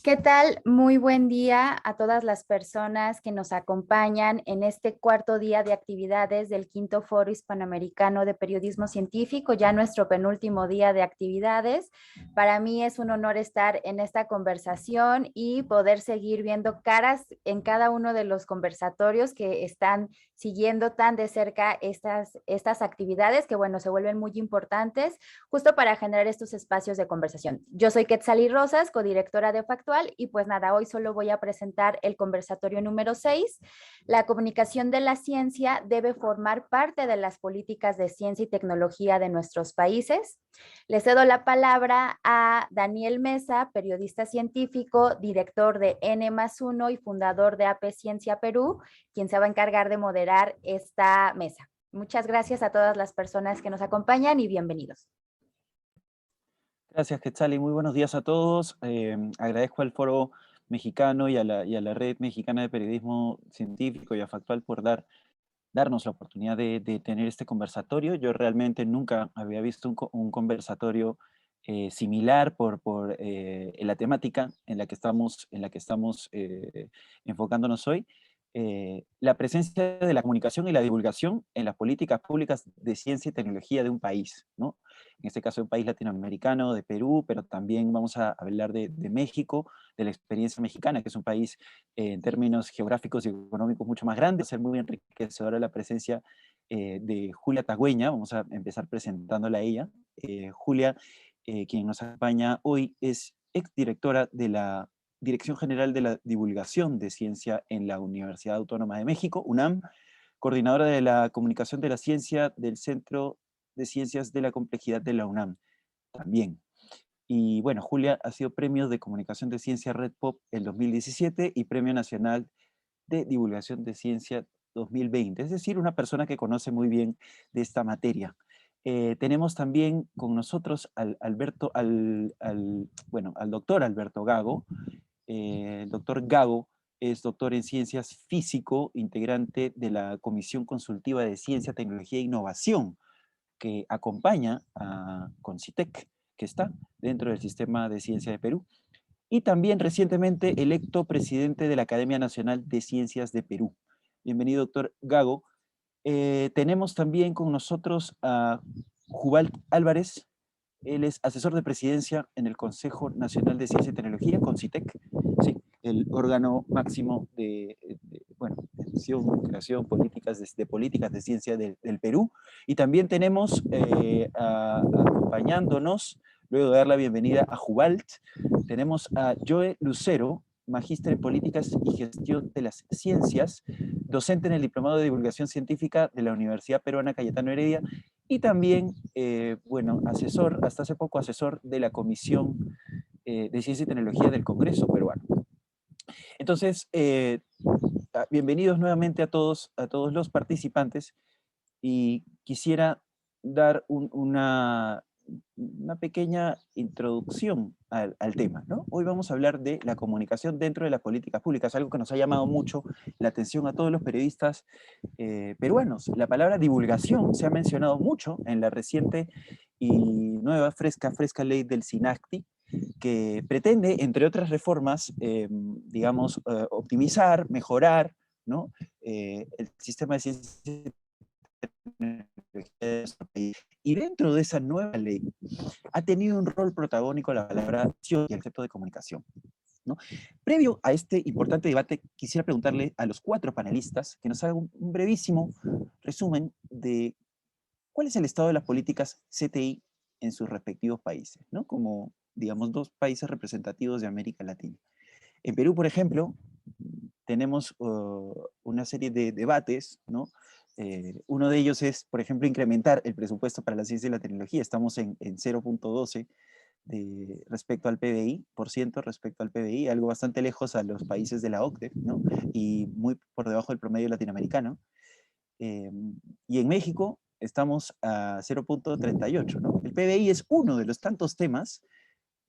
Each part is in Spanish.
¿Qué tal? Muy buen día a todas las personas que nos acompañan en este cuarto día de actividades del quinto Foro Hispanoamericano de Periodismo Científico, ya nuestro penúltimo día de actividades. Para mí es un honor estar en esta conversación y poder seguir viendo caras en cada uno de los conversatorios que están siguiendo tan de cerca estas actividades que, bueno, se vuelven muy importantes justo para generar estos espacios de conversación. Yo soy Quetzalí Rosas, codirectora de Factual, y pues nada, hoy solo voy a presentar el conversatorio número 6. La comunicación de la ciencia debe formar parte de las políticas de ciencia y tecnología de nuestros países. Le cedo la palabra a Daniel Mesa, periodista científico, director de N+1 y fundador de AP Ciencia Perú, quien se va a encargar de moderar esta mesa. Muchas gracias a todas las personas que nos acompañan y bienvenidos. Gracias, Quetzal, y muy buenos días a todos. Agradezco al Foro Mexicano y a la Red Mexicana de Periodismo Científico y a Factual por darnos la oportunidad de tener este conversatorio. Yo realmente nunca había visto un conversatorio similar por la temática en la que estamos enfocándonos hoy. La presencia de la comunicación y la divulgación en las políticas públicas de ciencia y tecnología de un país, ¿no? En este caso, un país latinoamericano, de Perú, pero también vamos a hablar de México, de la experiencia mexicana, que es un país en términos geográficos y económicos mucho más grande. Va a ser muy enriquecedora la presencia de Julia Tagüeña. Vamos a empezar presentándola a ella. Julia, quien nos acompaña hoy, es exdirectora de la Dirección General de la Divulgación de Ciencia en la Universidad Autónoma de México, UNAM, coordinadora de la comunicación de la ciencia del Centro de Ciencias de la Complejidad de la UNAM también. Y bueno, Julia ha sido Premio de Comunicación de Ciencia Red Pop el 2017 y Premio Nacional de Divulgación de Ciencia 2020, es decir, una persona que conoce muy bien de esta materia. Tenemos también con nosotros al doctor Alberto Gago. El doctor Gago es doctor en Ciencias Físico, integrante de la Comisión Consultiva de Ciencia, Tecnología e Innovación, que acompaña a Concitec, que está dentro del Sistema de Ciencia de Perú, y también recientemente electo presidente de la Academia Nacional de Ciencias de Perú. Bienvenido, doctor Gago. Tenemos también con nosotros a Jubal Álvarez. Él es asesor de presidencia en el Consejo Nacional de Ciencia y Tecnología, CONCITEC, sí, el órgano máximo bueno, gestión, creación, políticas de ciencia del Perú. Y también tenemos acompañándonos, luego de dar la bienvenida a Jubalt, tenemos a Joe Lucero, magíster en Políticas y Gestión de las Ciencias, docente en el Diplomado de Divulgación Científica de la Universidad Peruana Cayetano Heredia, y también, bueno, hasta hace poco asesor de la Comisión de Ciencia y Tecnología del Congreso peruano. Entonces, bienvenidos nuevamente a todos los participantes, y quisiera dar una pequeña introducción al tema, ¿no? Hoy vamos a hablar de la comunicación dentro de las políticas públicas, algo que nos ha llamado mucho la atención a todos los periodistas peruanos. La palabra divulgación se ha mencionado mucho en la reciente y nueva fresca ley del SINACTI, que pretende, entre otras reformas, digamos, optimizar, mejorar, ¿no? El sistema de ciencia de nuestro país. Y dentro de esa nueva ley ha tenido un rol protagónico la palabra acción y el concepto de comunicación, ¿no? Previo a este importante debate, quisiera preguntarle a los cuatro panelistas que nos hagan un brevísimo resumen de cuál es el estado de las políticas CTI en sus respectivos países, ¿no? Como, digamos, dos países representativos de América Latina. En Perú, por ejemplo, tenemos una serie de debates, ¿no? Uno de ellos es, por ejemplo, incrementar el presupuesto para la ciencia y la tecnología. Estamos en 0,12 respecto al PBI, respecto al PBI, algo bastante lejos a los países de la OCDE, ¿no? Y muy por debajo del promedio latinoamericano. Eh, y en México estamos a 0,38, ¿no? El PBI es uno de los tantos temas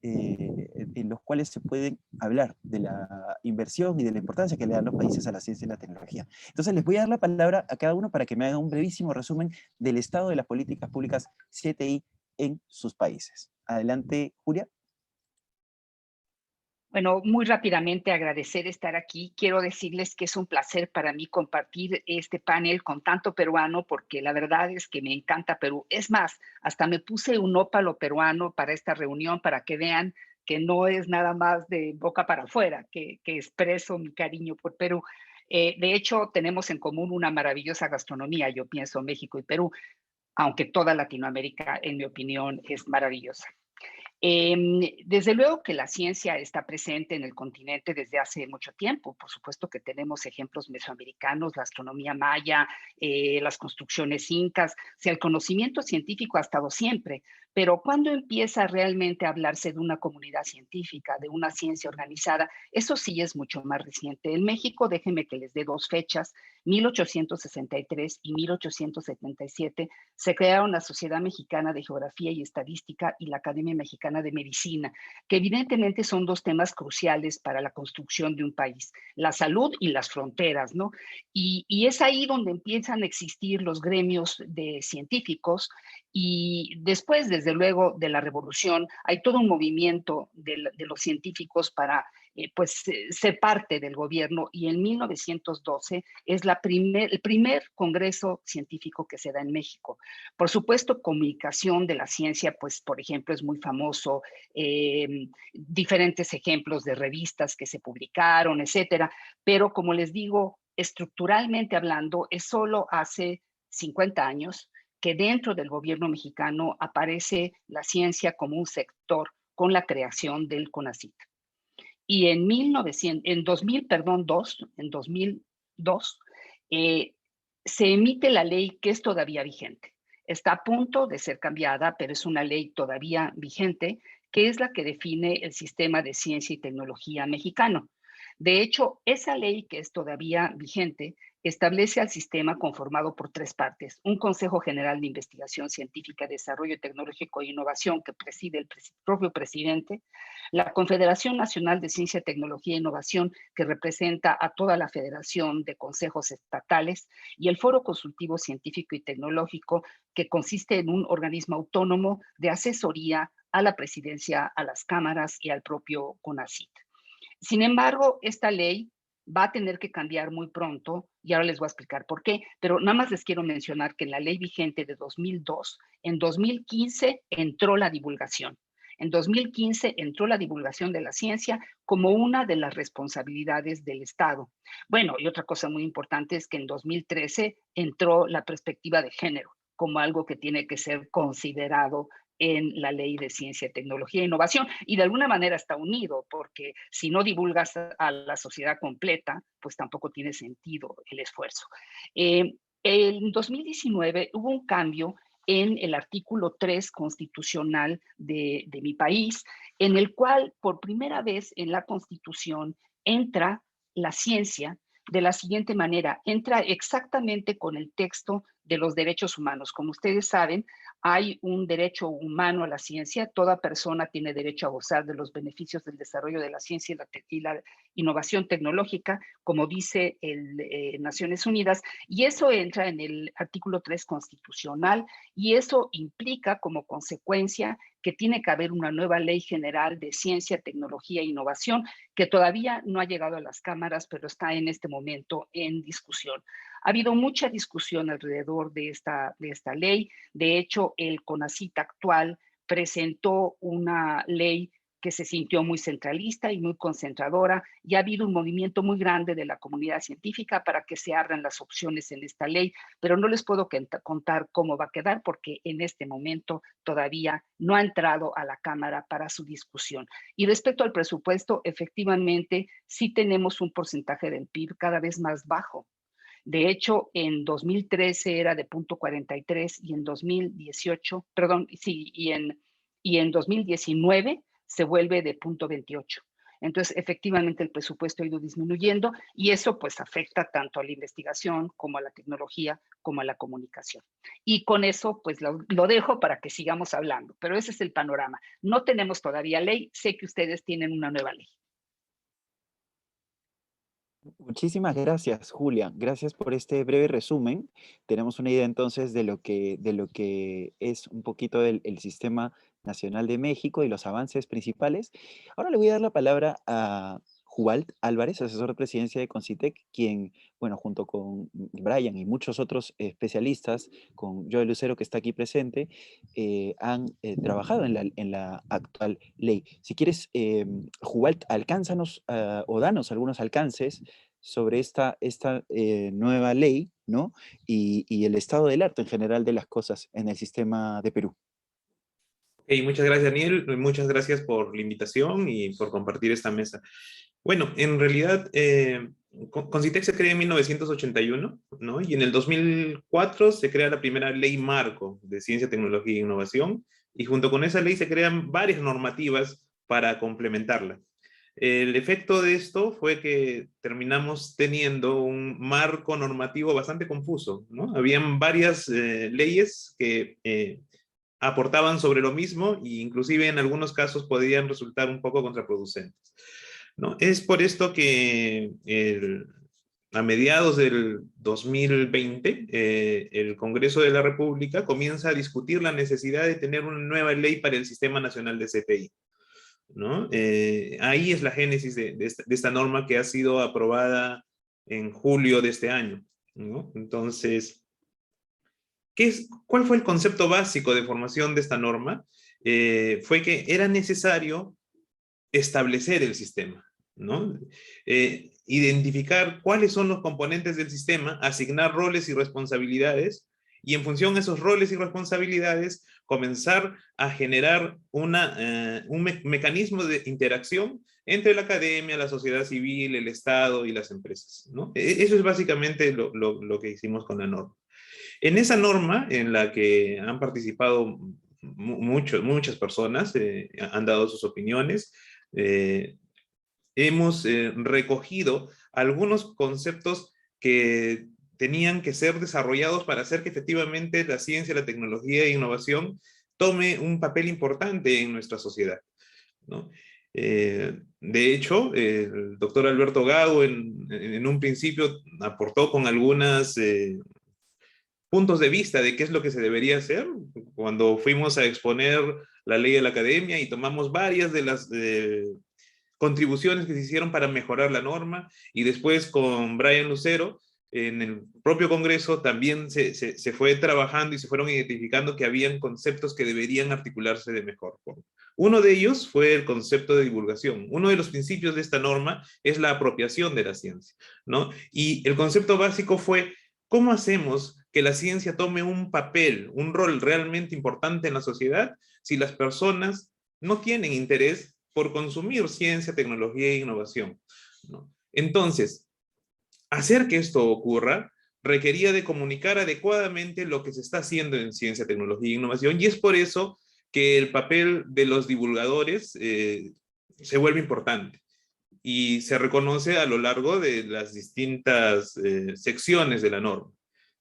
en los cuales se puede hablar de la inversión y de la importancia que le dan los países a la ciencia y la tecnología. Entonces les voy a dar la palabra a cada uno para que me haga un brevísimo resumen del estado de las políticas públicas CTI en sus países. Adelante, Julia. Bueno, muy rápidamente agradecer estar aquí. Quiero decirles que es un placer para mí compartir este panel con tanto peruano, porque la verdad es que me encanta Perú. Es más, hasta me puse un ópalo peruano para esta reunión para que vean que no es nada más de boca para afuera, que expreso mi cariño por Perú. De hecho, tenemos en común una maravillosa gastronomía, yo pienso México y Perú, aunque toda Latinoamérica, en mi opinión, es maravillosa. Desde luego que la ciencia está presente en el continente desde hace mucho tiempo. Por supuesto que tenemos ejemplos mesoamericanos, la astronomía maya, las construcciones incas. O sea, el conocimiento científico ha estado siempre, pero cuando empieza realmente a hablarse de una comunidad científica, de una ciencia organizada, eso sí es mucho más reciente. En México, déjenme que les dé dos fechas, 1863 y 1877, se crearon la Sociedad Mexicana de Geografía y Estadística y la Academia Mexicana de Medicina, que evidentemente son dos temas cruciales para la construcción de un país, la salud y las fronteras, ¿no? Y es ahí donde empiezan a existir los gremios de científicos y después, desde luego, de la revolución, hay todo un movimiento de los científicos para ser parte del gobierno y en 1912 es el primer congreso científico que se da en México. Por supuesto, comunicación de la ciencia, pues, por ejemplo, es muy famoso, diferentes ejemplos de revistas que se publicaron, etcétera, pero como les digo, estructuralmente hablando, es solo hace 50 años que dentro del gobierno mexicano aparece la ciencia como un sector con la creación del CONACYT. Y en 1900, en 2000, perdón, en 2002, eh, se emite la ley que es todavía vigente. Está a punto de ser cambiada, pero es una ley todavía vigente, que es la que define el sistema de ciencia y tecnología mexicano. De hecho, esa ley que es todavía vigente establece al sistema conformado por tres partes: un Consejo General de Investigación Científica, Desarrollo Tecnológico e Innovación que preside el propio presidente, la Confederación Nacional de Ciencia, Tecnología e Innovación, que representa a toda la Federación de Consejos Estatales, y el Foro Consultivo Científico y Tecnológico, que consiste en un organismo autónomo de asesoría a la presidencia, a las cámaras y al propio CONACYT. Sin embargo, esta ley va a tener que cambiar muy pronto y ahora les voy a explicar por qué, pero nada más les quiero mencionar que en la ley vigente de 2002, en 2015 entró la divulgación. En 2015 entró la divulgación de la ciencia como una de las responsabilidades del Estado. Bueno, y otra cosa muy importante es que en 2013 entró la perspectiva de género como algo que tiene que ser considerado en la ley de ciencia, tecnología e innovación, y de alguna manera está unido, porque si no divulgas a la sociedad completa, pues tampoco tiene sentido el esfuerzo. En 2019 hubo un cambio en el artículo 3 constitucional de mi país, en el cual por primera vez en la Constitución entra la ciencia de la siguiente manera, entra exactamente con el texto de los derechos humanos. Como ustedes saben, hay un derecho humano a la ciencia, toda persona tiene derecho a gozar de los beneficios del desarrollo de la ciencia y la innovación tecnológica, como dice Naciones Unidas, y eso entra en el artículo 3 constitucional, y eso implica como consecuencia que tiene que haber una nueva ley general de ciencia, tecnología e innovación, que todavía no ha llegado a las cámaras, pero está en este momento en discusión. Ha habido mucha discusión alrededor de esta ley. De hecho, el CONACYT actual presentó una ley que se sintió muy centralista y muy concentradora, y ha habido un movimiento muy grande de la comunidad científica para que se abran las opciones en esta ley, pero no les puedo contar cómo va a quedar porque en este momento todavía no ha entrado a la Cámara para su discusión. Y respecto al presupuesto, efectivamente, sí tenemos un porcentaje del PIB cada vez más bajo. De hecho, en 2013 era de 0.43 y en 2018, perdón, sí, y en 2019 se vuelve de 0.28. Entonces, efectivamente, el presupuesto ha ido disminuyendo y eso pues afecta tanto a la investigación como a la tecnología como a la comunicación. Y con eso pues lo dejo para que sigamos hablando, pero ese es el panorama. No tenemos todavía ley, sé que ustedes tienen una nueva ley. Muchísimas gracias, Julia. Gracias por este breve resumen. Tenemos una idea entonces de lo que es un poquito el sistema Nacional de México y los avances principales. Ahora le voy a dar la palabra a Jubalt Álvarez, asesor de presidencia de Concitec, quien, bueno, junto con Brian y muchos otros especialistas, con Joel Lucero que está aquí presente, han trabajado en la actual ley. Si quieres, Jubalt, alcánzanos o danos algunos alcances sobre esta nueva ley, ¿no? Y el estado del arte en general de las cosas en el sistema de Perú. Muchas gracias, Daniel. Muchas gracias por la invitación y por compartir esta mesa. Bueno, en realidad, Concitec se crea en 1981, ¿no? Y en el 2004 se crea la primera ley marco de ciencia, tecnología e innovación, y junto con esa ley se crean varias normativas para complementarla. El efecto de esto fue que terminamos teniendo un marco normativo bastante confuso, ¿no? Habían varias leyes que aportaban sobre lo mismo e inclusive en algunos casos podían resultar un poco contraproducentes, ¿no? Es por esto que a mediados del 2020 el Congreso de la República comienza a discutir la necesidad de tener una nueva ley para el Sistema Nacional de CTI, ¿no? Ahí es la génesis de esta norma que ha sido aprobada en julio de este año, ¿no? Entonces, ¿cuál fue el concepto básico de formación de esta norma? Fue que era necesario establecer el sistema, ¿no? Identificar cuáles son los componentes del sistema, asignar roles y responsabilidades, y en función de esos roles y responsabilidades, comenzar a generar un mecanismo de interacción entre la academia, la sociedad civil, el Estado y las empresas, ¿no? Eso es básicamente lo que hicimos con la norma. En esa norma, en la que han participado muchas personas, han dado sus opiniones, hemos recogido algunos conceptos que tenían que ser desarrollados para hacer que efectivamente la ciencia, la tecnología e innovación tome un papel importante en nuestra sociedad, ¿no? De hecho, el doctor Alberto Gago en un principio aportó con algunas puntos de vista de qué es lo que se debería hacer cuando fuimos a exponer la ley de la academia y tomamos varias de las contribuciones que se hicieron para mejorar la norma, y después con Brian Lucero en el propio Congreso también se fue trabajando y se fueron identificando que habían conceptos que deberían articularse de mejor forma. Uno de ellos fue el concepto de divulgación. Uno de los principios de esta norma es la apropiación de la ciencia, ¿no? Y el concepto básico fue: ¿cómo hacemos que la ciencia tome un papel, un rol realmente importante en la sociedad si las personas no tienen interés por consumir ciencia, tecnología e innovación, ¿no? Entonces, hacer que esto ocurra requería de comunicar adecuadamente lo que se está haciendo en ciencia, tecnología e innovación, y es por eso que el papel de los divulgadores se vuelve importante y se reconoce a lo largo de las distintas secciones de la norma.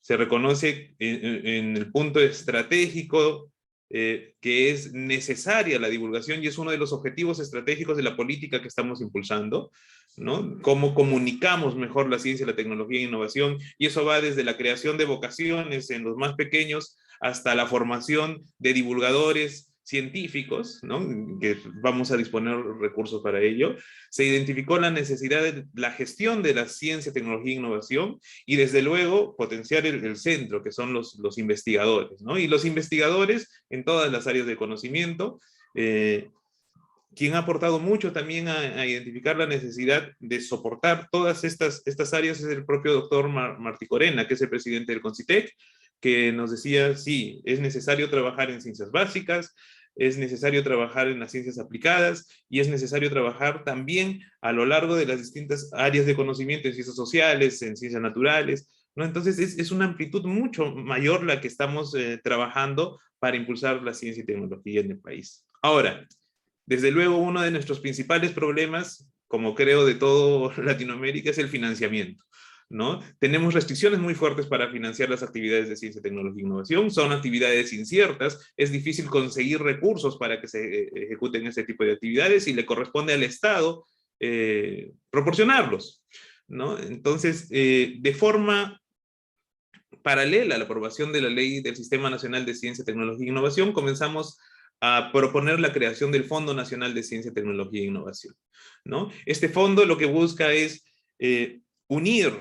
Se reconoce en el punto estratégico que es necesaria la divulgación y es uno de los objetivos estratégicos de la política que estamos impulsando, ¿no? Cómo comunicamos mejor la ciencia, la tecnología e innovación, y eso va desde la creación de vocaciones en los más pequeños hasta la formación de divulgadores científicos, ¿no? Que vamos a disponer recursos para ello. Se identificó la necesidad de la gestión de la ciencia, tecnología e innovación, y desde luego potenciar el centro, que son los investigadores, ¿no? Y los investigadores en todas las áreas de conocimiento, quien ha aportado mucho también a identificar la necesidad de soportar todas estas áreas es el propio doctor Martí Corena, que es el presidente del Concitec, que nos decía: sí, es necesario trabajar en ciencias básicas, es necesario trabajar en las ciencias aplicadas, y es necesario trabajar también a lo largo de las distintas áreas de conocimiento en ciencias sociales, en ciencias naturales, ¿no? Entonces es una amplitud mucho mayor la que estamos trabajando para impulsar la ciencia y tecnología en el país. Ahora, desde luego, uno de nuestros principales problemas, como creo de todo Latinoamérica, es el financiamiento, ¿no? Tenemos restricciones muy fuertes para financiar las actividades de ciencia, tecnología e innovación. Son actividades inciertas, es difícil conseguir recursos para que se ejecuten ese tipo de actividades y le corresponde al Estado proporcionarlos, ¿no? Entonces, de forma paralela a la aprobación de la Ley del Sistema Nacional de Ciencia, Tecnología e Innovación, comenzamos a proponer la creación del Fondo Nacional de Ciencia, Tecnología e Innovación, ¿no? Este fondo lo que busca es unir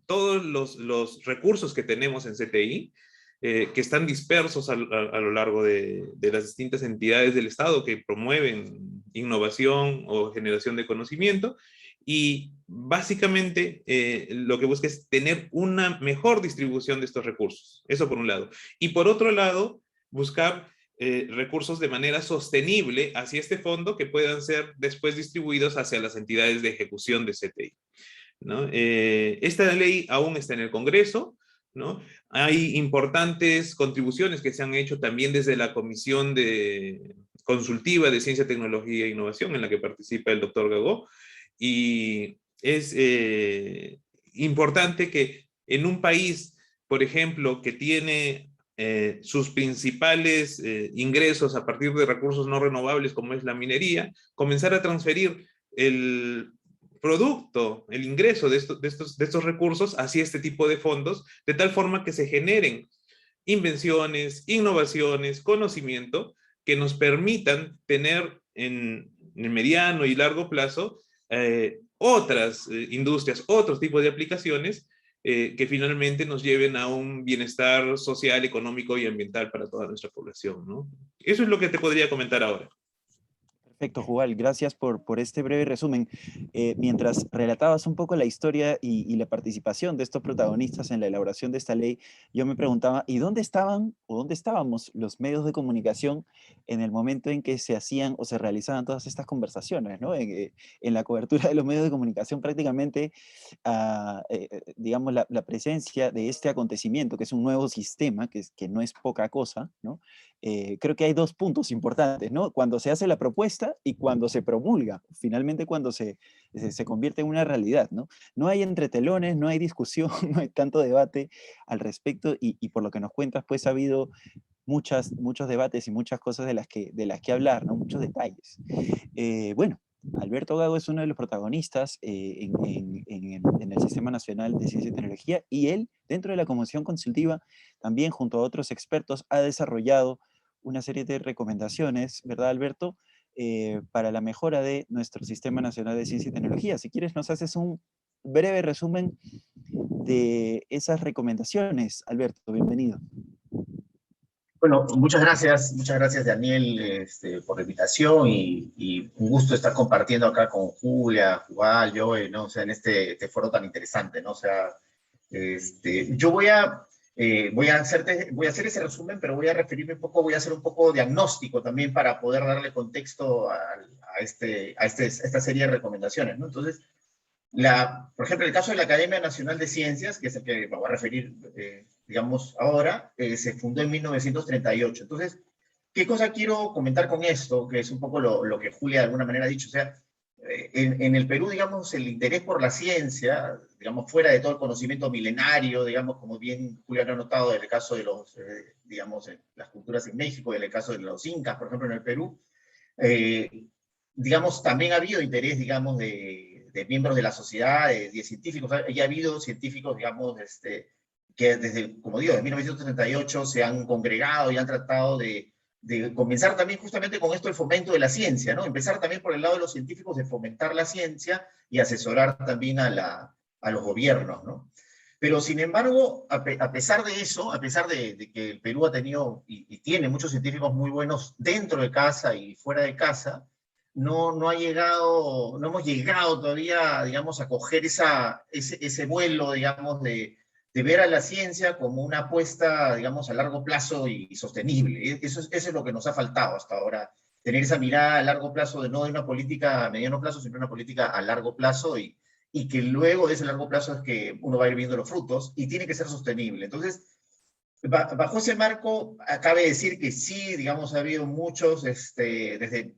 todos los recursos que tenemos en CTI, que están dispersos a lo largo de las distintas entidades del Estado que promueven innovación o generación de conocimiento, y básicamente lo que busca es tener una mejor distribución de estos recursos. Eso por un lado. Y por otro lado, buscar recursos de manera sostenible hacia este fondo que puedan ser después distribuidos hacia las entidades de ejecución de CTI, ¿no? Esta ley aún está en el Congreso, ¿no? Hay importantes contribuciones que se han hecho también desde la Comisión Consultiva de Ciencia, Tecnología e Innovación, en la que participa el doctor Gagó, y es importante que en un país, por ejemplo, que tiene sus principales ingresos a partir de recursos no renovables como es la minería, comenzar a transferir el producto, el ingreso de estos recursos hacia este tipo de fondos, de tal forma que se generen invenciones, innovaciones, conocimiento, que nos permitan tener en el mediano y largo plazo otras industrias, otros tipos de aplicaciones que finalmente nos lleven a un bienestar social, económico y ambiental para toda nuestra población, ¿no? Eso es lo que te podría comentar ahora. Perfecto, Jubal, gracias por este breve resumen. Mientras relatabas un poco la historia y la participación de estos protagonistas en la elaboración de esta ley, yo me preguntaba, ¿y dónde estaban o dónde estábamos los medios de comunicación en el momento en que se hacían o se realizaban todas estas conversaciones, ¿no? En la cobertura de los medios de comunicación prácticamente, digamos, la presencia de este acontecimiento, que es un nuevo sistema, que no es poca cosa, ¿no? Creo que hay dos puntos importantes, ¿no? Cuando se hace la propuesta y cuando se promulga, finalmente cuando se convierte en una realidad, ¿no? No hay entretelones, no hay discusión, no hay tanto debate al respecto, y por lo que nos cuentas, pues ha habido muchos debates y muchas cosas de las que hablar, ¿no? Muchos detalles. Bueno, Alberto Gago es uno de los protagonistas en el Sistema Nacional de Ciencia y Tecnología, y él, dentro de la Comisión Consultiva, también junto a otros expertos, ha desarrollado una serie de recomendaciones, ¿verdad, Alberto?, para la mejora de nuestro Sistema Nacional de Ciencia y Tecnología. Si quieres, nos haces un breve resumen de esas recomendaciones. Alberto, bienvenido. Bueno, muchas gracias Daniel, por la invitación, y un gusto estar compartiendo acá con Julia, Jubal, Joe, ¿no? O sea, en este foro tan interesante, ¿no? O sea, yo voy a hacer ese resumen, pero voy a referirme un poco, voy a hacer un poco diagnóstico también para poder darle contexto a esta serie de recomendaciones, ¿no? Entonces, por ejemplo, el caso de la Academia Nacional de Ciencias, que es el que me voy a referir, digamos, ahora, se fundó en 1938. Entonces, ¿qué cosa quiero comentar con esto? Que es un poco lo que Julia de alguna manera ha dicho. O sea, en el Perú, digamos, el interés por la ciencia, digamos, fuera de todo el conocimiento milenario, digamos, como bien Julia lo ha notado en el caso de digamos, las culturas en México, en el caso de los incas, por ejemplo, en el Perú, digamos, también ha habido interés, digamos, de miembros de la sociedad, de científicos. Ya ha habido científicos, digamos, que desde, como digo, de 1938 se han congregado y han tratado de comenzar también justamente con esto el fomento de la ciencia, ¿no? Empezar también por el lado de los científicos de fomentar la ciencia y asesorar también a los gobiernos, ¿no? Pero sin embargo, a pesar de eso, a pesar de que el Perú ha tenido y tiene muchos científicos muy buenos dentro de casa y fuera de casa, no hemos llegado todavía, digamos, a coger ese vuelo, digamos, de ver a la ciencia como una apuesta, digamos, a largo plazo y sostenible. Eso es lo que nos ha faltado hasta ahora, tener esa mirada a largo plazo, no de una política a mediano plazo, sino una política a largo plazo, y que luego de ese largo plazo es que uno va a ir viendo los frutos, y tiene que ser sostenible. Entonces, bajo ese marco, cabe decir que sí, digamos, ha habido muchos, desde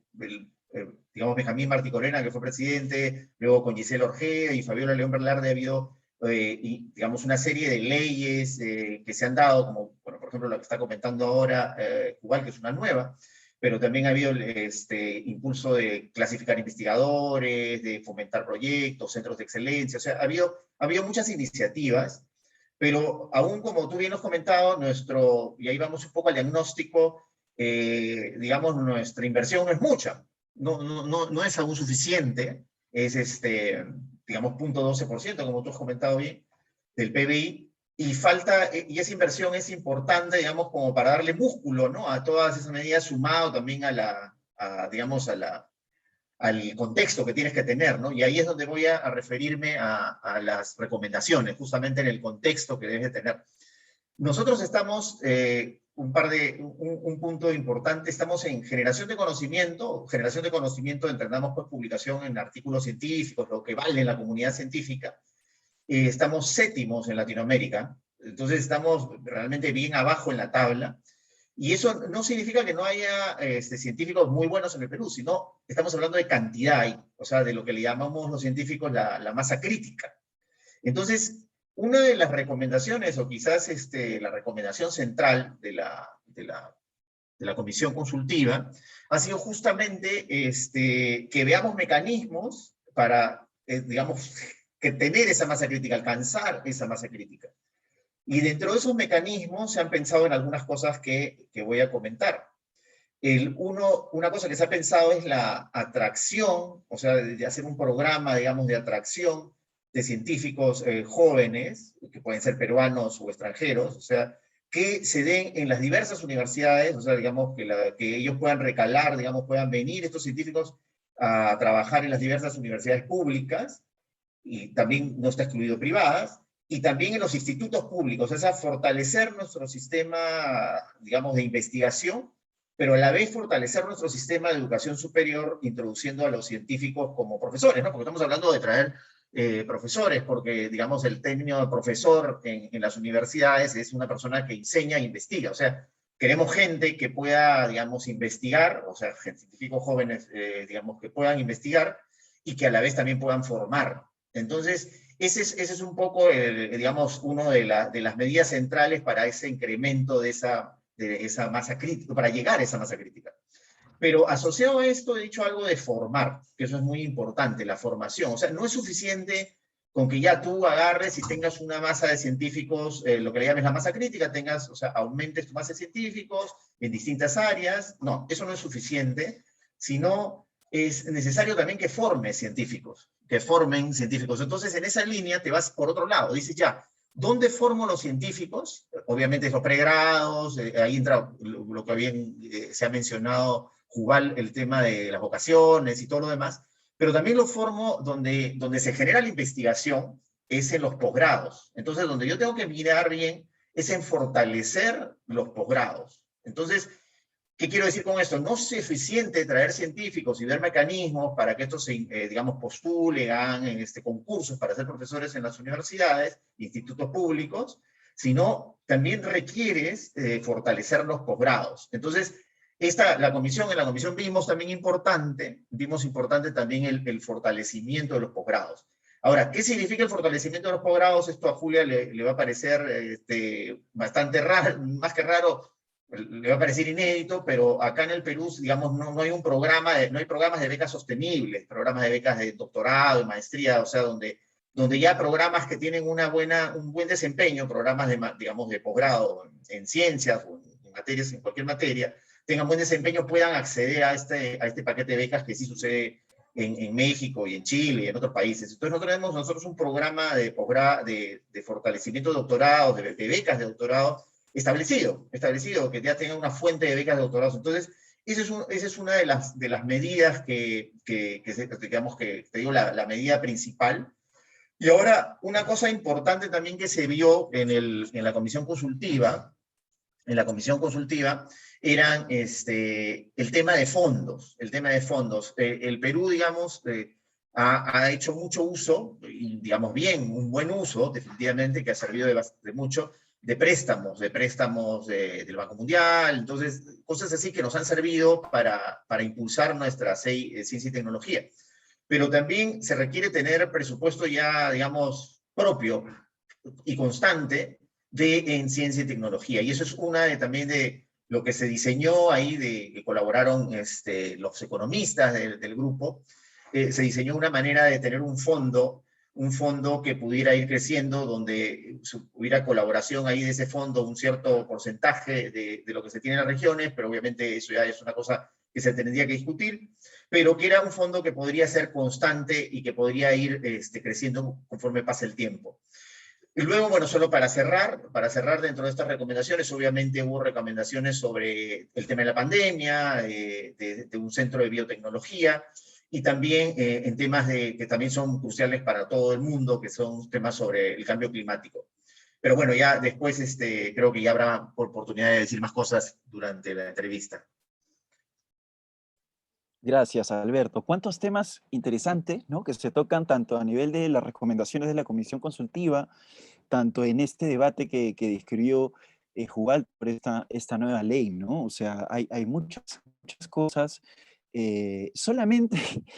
digamos, Benjamín Martí Corena, que fue presidente, luego con Gisela Orgea y Fabiola León Velarde, ha habido, digamos, una serie de leyes que se han dado, como, bueno, por ejemplo, la que está comentando ahora Jubal, que es una nueva, pero también ha habido impulso de clasificar investigadores, de fomentar proyectos, centros de excelencia. O sea, ha habido muchas iniciativas, pero aún, como tú bien has comentado, y ahí vamos un poco al diagnóstico, digamos, nuestra inversión no es mucha, no es aún suficiente, es, digamos, 0.12%, como tú has comentado bien, del PBI, y falta, y esa inversión es importante, digamos, como para darle músculo, ¿no?, a todas esas medidas, sumado también digamos, al contexto que tienes que tener, ¿no? Y ahí es donde voy a referirme a las recomendaciones, justamente en el contexto que debes de tener. Nosotros estamos, un punto importante, estamos en generación de conocimiento, entendamos pues publicación en artículos científicos, lo que vale en la comunidad científica, estamos séptimos en Latinoamérica, entonces estamos realmente bien abajo en la tabla, y eso no significa que no haya científicos muy buenos en el Perú, sino estamos hablando de cantidad, o sea, de lo que le llamamos los científicos la masa crítica. Entonces, una de las recomendaciones, o quizás la recomendación central de la comisión consultiva, ha sido justamente que veamos mecanismos para, digamos, que tener esa masa crítica, alcanzar esa masa crítica. Y dentro de esos mecanismos se han pensado en algunas cosas que voy a comentar. Una cosa que se ha pensado es la atracción, o sea, de hacer un programa, digamos, de atracción de científicos jóvenes, que pueden ser peruanos o extranjeros, o sea, que se den en las diversas universidades, o sea, digamos, que ellos puedan recalar, digamos, puedan venir estos científicos a trabajar en las diversas universidades públicas, y también no está excluido privadas, y también en los institutos públicos, o sea, fortalecer nuestro sistema, digamos, de investigación, pero a la vez fortalecer nuestro sistema de educación superior, introduciendo a los científicos como profesores, ¿no? Porque estamos hablando de traer profesores, porque, digamos, el término de profesor en las universidades es una persona que enseña e investiga, o sea, queremos gente que pueda, digamos, investigar, o sea, científicos jóvenes, digamos, que puedan investigar y que a la vez también puedan formar. Entonces, ese es un poco, digamos, una de las medidas centrales para ese incremento de esa masa crítica, para llegar a esa masa crítica. Pero asociado a esto he dicho algo de formar, que eso es muy importante, la formación. O sea, no es suficiente con que ya tú agarres y tengas una masa de científicos, lo que le llames la masa crítica, tengas, o sea, aumentes tu masa de científicos en distintas áreas. No, eso no es suficiente, sino es necesario también que formes científicos, que formen científicos. Entonces, en esa línea te vas por otro lado. Dices, ya, ¿dónde formo los científicos? Obviamente los pregrados, ahí entra lo que bien se ha mencionado, jugar el tema de las vocaciones y todo lo demás, pero también lo formo donde se genera la investigación, es en los posgrados. Entonces, donde yo tengo que mirar bien es en fortalecer los posgrados. Entonces, ¿qué quiero decir con esto? No es suficiente traer científicos y ver mecanismos para que estos se, digamos, postulen, hagan concursos para ser profesores en las universidades, institutos públicos, sino también requieres fortalecer los posgrados. Entonces, en la comisión vimos también importante también el fortalecimiento de los posgrados. Ahora, ¿qué significa el fortalecimiento de los posgrados? Esto a Julia le va a parecer bastante raro, más que raro, le va a parecer inédito, pero acá en el Perú, digamos, no hay no hay programas de becas sostenibles, programas de becas de doctorado, de maestría, o sea, donde ya programas que tienen un buen desempeño, programas digamos, de posgrado en ciencias o en materias, en cualquier materia, tengan buen desempeño, puedan acceder a este paquete de becas que sí sucede en México y en Chile y en otros países. Entonces nosotros tenemos un programa de fortalecimiento de doctorados, de becas de doctorado, establecido, que ya tenga una fuente de becas de doctorados. Entonces, esa es una de las medidas digamos, que te digo, la medida principal. Y ahora, una cosa importante también que se vio en la comisión consultiva, eran el tema de fondos, el Perú, digamos, ha hecho mucho uso, y digamos bien, un buen uso, definitivamente, que ha servido de mucho, de préstamos del Banco Mundial, entonces, cosas así que nos han servido para impulsar nuestra ciencia y tecnología. Pero también se requiere tener presupuesto ya, digamos, propio y constante en ciencia y tecnología. Y eso es también de lo que se diseñó ahí, que colaboraron los economistas del grupo, se diseñó una manera de tener un fondo un fondo que pudiera ir creciendo, donde hubiera colaboración ahí de ese fondo, un cierto porcentaje de lo que se tiene en las regiones, pero obviamente eso ya es una cosa que se tendría que discutir, pero que era un fondo que podría ser constante y que podría ir creciendo conforme pase el tiempo. Y luego, bueno, solo para cerrar dentro de estas recomendaciones, obviamente hubo recomendaciones sobre el tema de la pandemia, de un centro de biotecnología, y también en temas que también son cruciales para todo el mundo, que son temas sobre el cambio climático. Pero bueno, ya después creo que ya habrá oportunidad de decir más cosas durante la entrevista. Gracias, Alberto. ¿Cuántos temas interesantes, ¿no?, que se tocan tanto a nivel de las recomendaciones de la Comisión Consultiva, tanto en este debate que describió Jubal por esta nueva ley, ¿no? O sea, hay muchas cosas solamente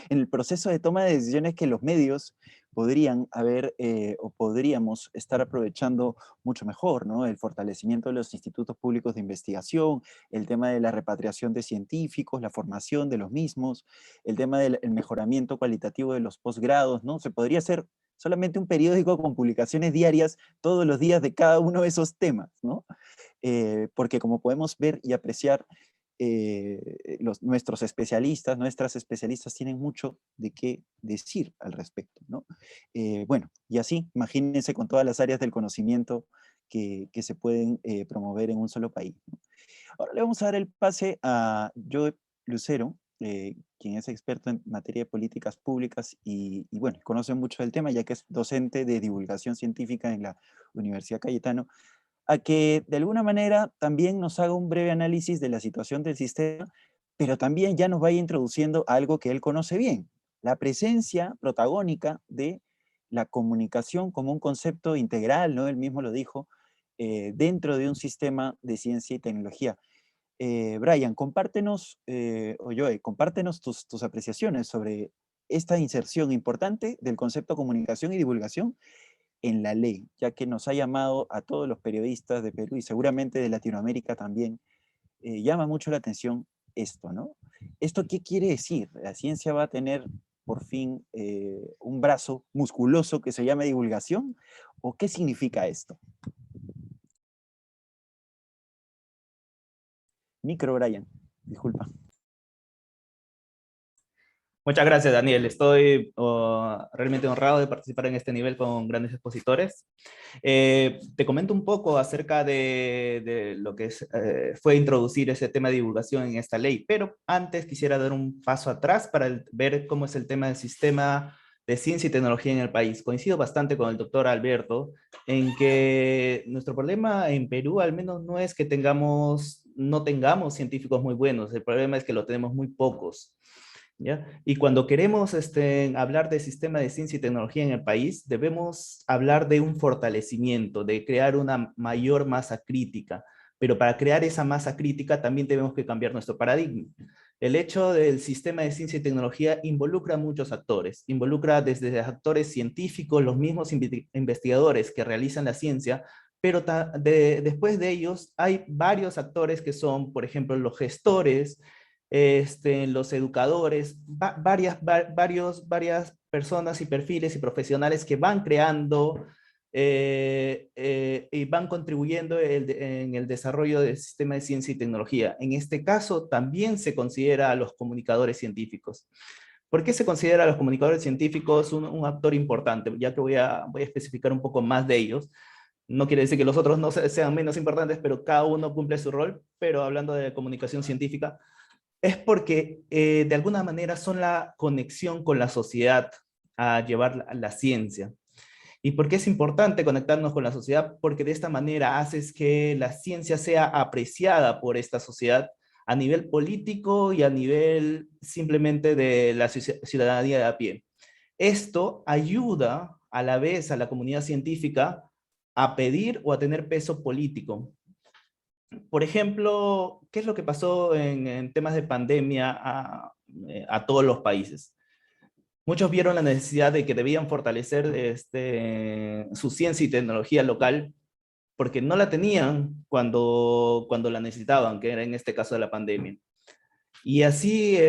en el proceso de toma de decisiones que los medios podrían haber o podríamos estar aprovechando mucho mejor, ¿no? El fortalecimiento de los institutos públicos de investigación, el tema de la repatriación de científicos, la formación de los mismos, el tema del mejoramiento cualitativo de los posgrados, ¿no? Se podría hacer solamente un periódico con publicaciones diarias todos los días de cada uno de esos temas, ¿no? Porque como podemos ver y apreciar, nuestros especialistas, nuestras especialistas tienen mucho de qué decir al respecto, ¿no? Bueno, y así, imagínense con todas las áreas del conocimiento que se pueden promover en un solo país, ¿no? Ahora le vamos a dar el pase a Joe Lucero, quien es experto en materia de políticas públicas y bueno, conoce mucho del tema, ya que es docente de divulgación científica en la Universidad Cayetano, a que de alguna manera también nos haga un breve análisis de la situación del sistema, pero también ya nos vaya introduciendo a algo que él conoce bien, la presencia protagónica de la comunicación como un concepto integral, ¿no? Él mismo lo dijo, dentro de un sistema de ciencia y tecnología. Brian, compártenos, o Joe, compártenos tus apreciaciones sobre esta inserción importante del concepto comunicación y divulgación en la ley, ya que nos ha llamado a todos los periodistas de Perú y seguramente de Latinoamérica también, llama mucho la atención esto, ¿no? ¿Esto qué quiere decir? ¿La ciencia va a tener por fin un brazo musculoso que se llame divulgación? ¿O qué significa esto? Micro, Brian, disculpa. Muchas gracias, Daniel. Estoy realmente honrado de participar en este nivel con grandes expositores. Te comento un poco acerca de lo que fue introducir ese tema de divulgación en esta ley, pero antes quisiera dar un paso atrás para ver cómo es el tema del sistema de ciencia y tecnología en el país. Coincido bastante con el doctor Alberto en que nuestro problema en Perú al menos no es que no tengamos científicos muy buenos, el problema es que lo tenemos muy pocos. ¿Ya? Y cuando queremos hablar de sistema de ciencia y tecnología en el país, debemos hablar de un fortalecimiento, de crear una mayor masa crítica. Pero para crear esa masa crítica también tenemos que cambiar nuestro paradigma. El hecho del sistema de ciencia y tecnología involucra a muchos actores. Involucra desde actores científicos, los mismos investigadores que realizan la ciencia, pero después de ellos hay varios actores que son, por ejemplo, los gestores, los educadores, varias personas y perfiles y profesionales que van creando y van contribuyendo en el desarrollo del sistema de ciencia y tecnología. En este caso también se considera a los comunicadores científicos. ¿Por qué se considera a los comunicadores científicos un actor importante? Ya que voy a especificar un poco más de ellos. No quiere decir que los otros no sean menos importantes, pero cada uno cumple su rol. Pero hablando de comunicación científica, es porque de alguna manera son la conexión con la sociedad a llevar la ciencia. ¿Y por qué es importante conectarnos con la sociedad? Porque de esta manera haces que la ciencia sea apreciada por esta sociedad a nivel político y a nivel simplemente de la ciudadanía de a pie. Esto ayuda a la vez a la comunidad científica a pedir o a tener peso político. Por ejemplo, ¿qué es lo que pasó en temas de pandemia a todos los países? Muchos vieron la necesidad de que debían fortalecer su ciencia y tecnología local porque no la tenían cuando la necesitaban, que era en este caso de la pandemia. Y así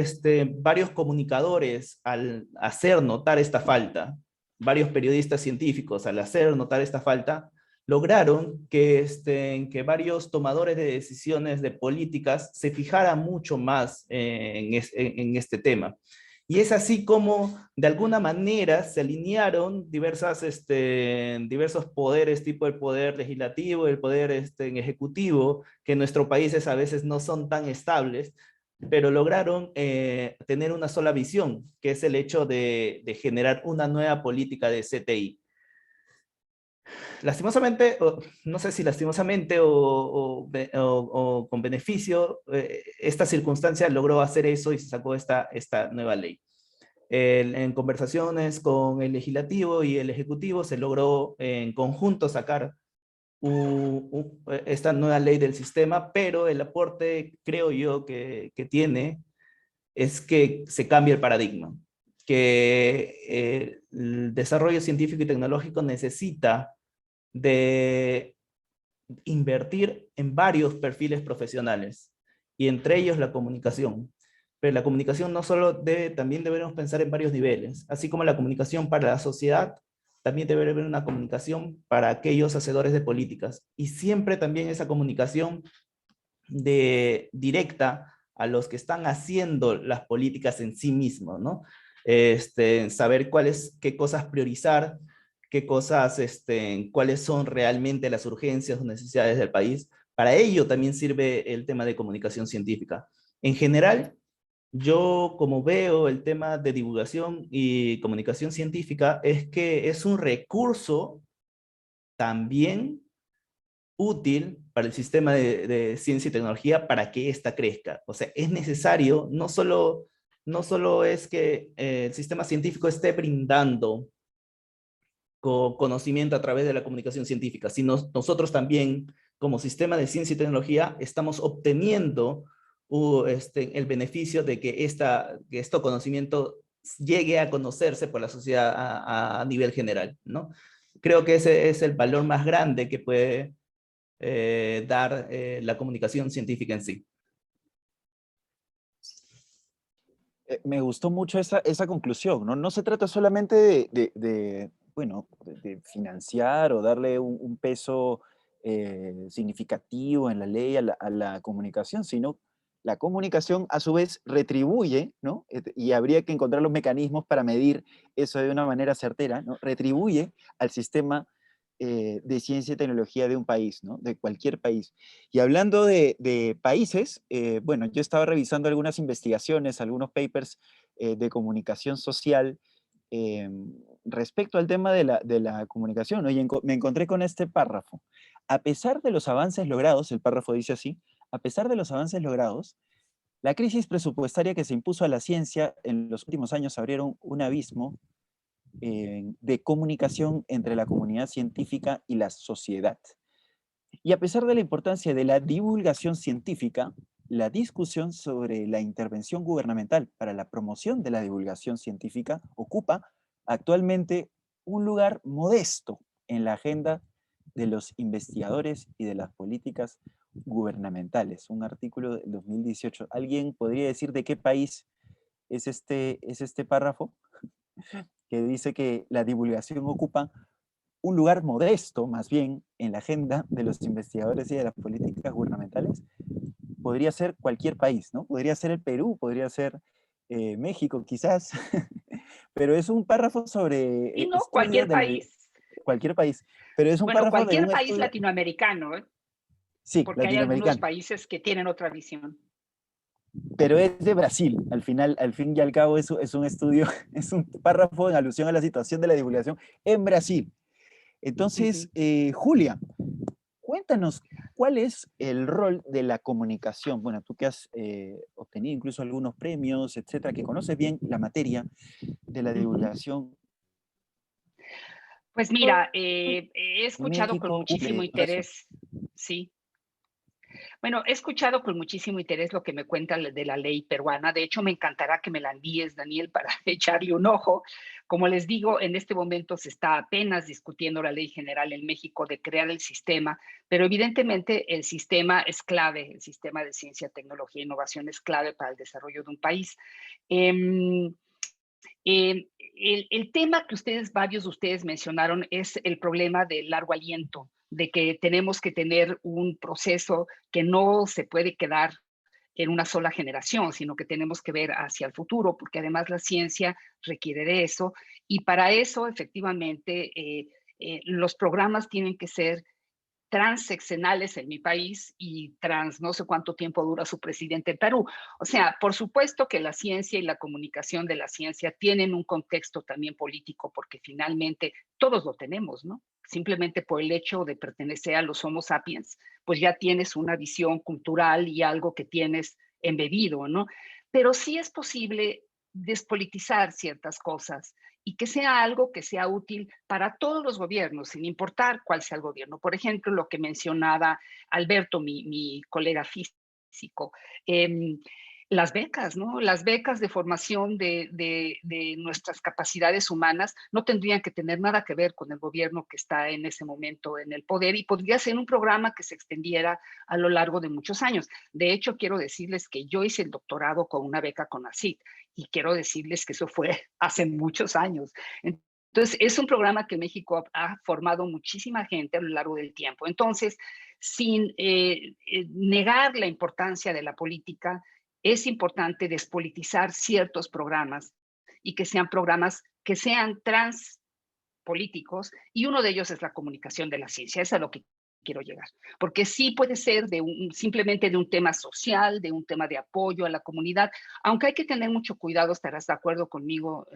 varios comunicadores, al hacer notar esta falta, varios periodistas científicos, al hacer notar esta falta, lograron que varios tomadores de decisiones de políticas se fijaran mucho más en este tema. Y es así como, de alguna manera, se alinearon diversos poderes, tipo el poder legislativo, el poder ejecutivo, que en nuestro país a veces no son tan estables, pero lograron tener una sola visión, que es el hecho de generar una nueva política de CTI. Lastimosamente, no sé si lastimosamente o con beneficio, esta circunstancia logró hacer eso y se sacó esta nueva ley. En conversaciones con el legislativo y el ejecutivo se logró en conjunto sacar esta nueva ley del sistema, pero el aporte, creo yo, que tiene es que se cambia el paradigma, que el desarrollo científico y tecnológico necesita de invertir en varios perfiles profesionales, y entre ellos la comunicación. Pero la comunicación no solo debe, también debemos pensar en varios niveles, así como la comunicación para la sociedad, también debe haber una comunicación para aquellos hacedores de políticas, y siempre también esa comunicación directa a los que están haciendo las políticas en sí mismos, ¿no? Saber qué cosas priorizar, qué cosas, cuáles son realmente las urgencias o necesidades del país. Para ello también sirve el tema de comunicación científica. En general, yo como veo el tema de divulgación y comunicación científica es que es un recurso también útil para el sistema de ciencia y tecnología para que ésta crezca. O sea, es necesario, no solo es que el sistema científico esté brindando conocimiento a través de la comunicación científica, sino nosotros también, como sistema de ciencia y tecnología, estamos obteniendo el beneficio de que este conocimiento llegue a conocerse por la sociedad a nivel general, ¿no? Creo que ese es el valor más grande que puede dar la comunicación científica en sí. Me gustó mucho esa conclusión, ¿no? No se trata solamente de financiar o darle un peso significativo en la ley a la comunicación, sino la comunicación a su vez retribuye, ¿no? Y habría que encontrar los mecanismos para medir eso de una manera certera, ¿no? Retribuye al sistema de ciencia y tecnología de un país, ¿no? De cualquier país. Y hablando de países, bueno, yo estaba revisando algunas investigaciones, algunos papers de comunicación social eh, respecto al tema de la comunicación, ¿no? Y me encontré con este párrafo. A pesar de los avances logrados, el párrafo dice así, a pesar de los avances logrados, la crisis presupuestaria que se impuso a la ciencia en los últimos años abrieron un abismo de comunicación entre la comunidad científica y la sociedad. Y a pesar de la importancia de la divulgación científica, la discusión sobre la intervención gubernamental para la promoción de la divulgación científica ocupa actualmente un lugar modesto en la agenda de los investigadores y de las políticas gubernamentales. Un artículo del 2018. ¿Alguien podría decir de qué país es este párrafo? Que dice que la divulgación ocupa un lugar modesto, más bien, en la agenda de los investigadores y de las políticas gubernamentales. Podría ser cualquier país, ¿no? Podría ser el Perú, podría ser México, quizás, pero es un párrafo sobre Y no, estudio cualquier de país. cualquier país, pero es un Bueno, párrafo de cualquier un país estudio, latinoamericano, ¿eh? sí, Porque hay algunos latinoamericano, países que tienen otra visión. pero es de Brasil, al final, al fin y al cabo es un estudio, es un párrafo en alusión a la situación de la divulgación en Brasil. Entonces, Julia, cuéntanos, ¿cuál es el rol de la comunicación? Bueno, tú que has obtenido incluso algunos premios, etcétera, que conoces bien la materia de la divulgación Pues mira, he en escuchado con México, muchísimo Brasil. interés, sí. Bueno, he escuchado con muchísimo interés lo que me cuenta de la ley peruana. De hecho, me encantará que me la envíes, Daniel, para echarle un ojo. Como les digo, en este momento se está apenas discutiendo la ley general en México de crear el sistema, pero evidentemente el sistema es clave, el sistema de ciencia, tecnología e innovación es clave para el desarrollo de un país. el tema que varios de ustedes mencionaron es el problema del largo aliento, de que tenemos que tener un proceso que no se puede quedar en una sola generación, sino que tenemos que ver hacia el futuro, porque además la ciencia requiere de eso, y para eso efectivamente los programas tienen que ser transseccionales en mi país y no sé cuánto tiempo dura su presidente en Perú. O sea, por supuesto que la ciencia y la comunicación de la ciencia tienen un contexto también político, porque finalmente todos lo tenemos, ¿no? Simplemente por el hecho de pertenecer a los Homo sapiens, pues ya tienes una visión cultural y algo que tienes embebido, ¿no? Pero sí es posible despolitizar ciertas cosas y que sea algo que sea útil para todos los gobiernos, sin importar cuál sea el gobierno. Por ejemplo, lo que mencionaba Alberto, mi colega físico, las becas, ¿no? Las becas de formación de nuestras capacidades humanas no tendrían que tener nada que ver con el gobierno que está en ese momento en el poder y podría ser un programa que se extendiera a lo largo de muchos años. De hecho, quiero decirles que yo hice el doctorado con una beca CONACYT y quiero decirles que eso fue hace muchos años. Entonces, es un programa que México ha formado muchísima gente a lo largo del tiempo. Entonces, sin negar la importancia de la política, es importante despolitizar ciertos programas y que sean programas que sean transpolíticos, y uno de ellos es la comunicación de la ciencia. Eso es a lo que quiero llegar, porque sí puede ser simplemente de un tema social, de un tema de apoyo a la comunidad, aunque hay que tener mucho cuidado, estarás de acuerdo conmigo,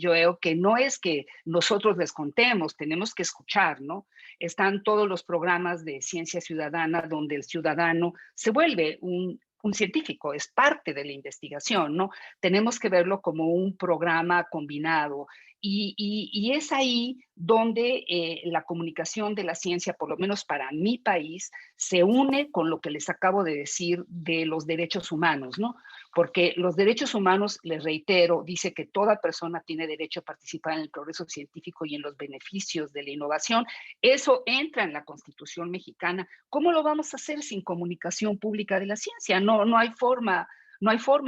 Joel, que no es que nosotros les contemos, tenemos que escuchar, ¿no? Están todos los programas de ciencia ciudadana donde el ciudadano se vuelve un científico, es parte de la investigación, ¿no? Tenemos que verlo como un programa combinado y es ahí donde la comunicación de la ciencia, por lo menos para mi país, se une con lo que les acabo de decir de los derechos humanos, ¿no? Porque los derechos humanos, les reitero, dice que toda persona tiene derecho a participar en el progreso científico y en los beneficios de la innovación. Eso entra en la Constitución mexicana. ¿Cómo lo vamos a hacer sin comunicación pública de la ciencia? No hay forma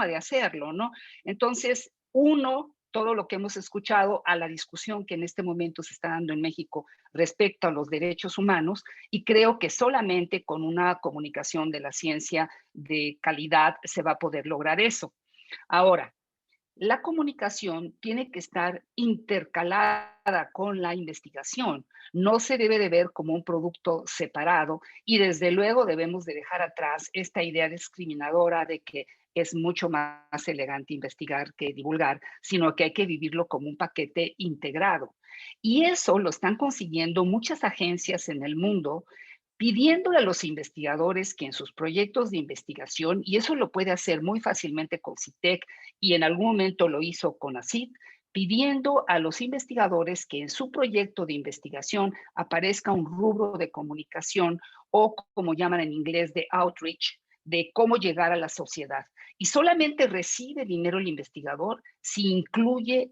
de hacerlo, ¿no? Entonces, todo lo que hemos escuchado a la discusión que en este momento se está dando en México respecto a los derechos humanos, y creo que solamente con una comunicación de la ciencia de calidad se va a poder lograr eso. Ahora, la comunicación tiene que estar intercalada con la investigación. No se debe de ver como un producto separado y desde luego debemos de dejar atrás esta idea discriminadora de que es mucho más elegante investigar que divulgar, sino que hay que vivirlo como un paquete integrado. Y eso lo están consiguiendo muchas agencias en el mundo, pidiéndole a los investigadores que en sus proyectos de investigación, y eso lo puede hacer muy fácilmente con CITEC y en algún momento lo hizo con ACID, pidiendo a los investigadores que en su proyecto de investigación aparezca un rubro de comunicación o, como llaman en inglés, de outreach, de cómo llegar a la sociedad. Y solamente recibe dinero el investigador si incluye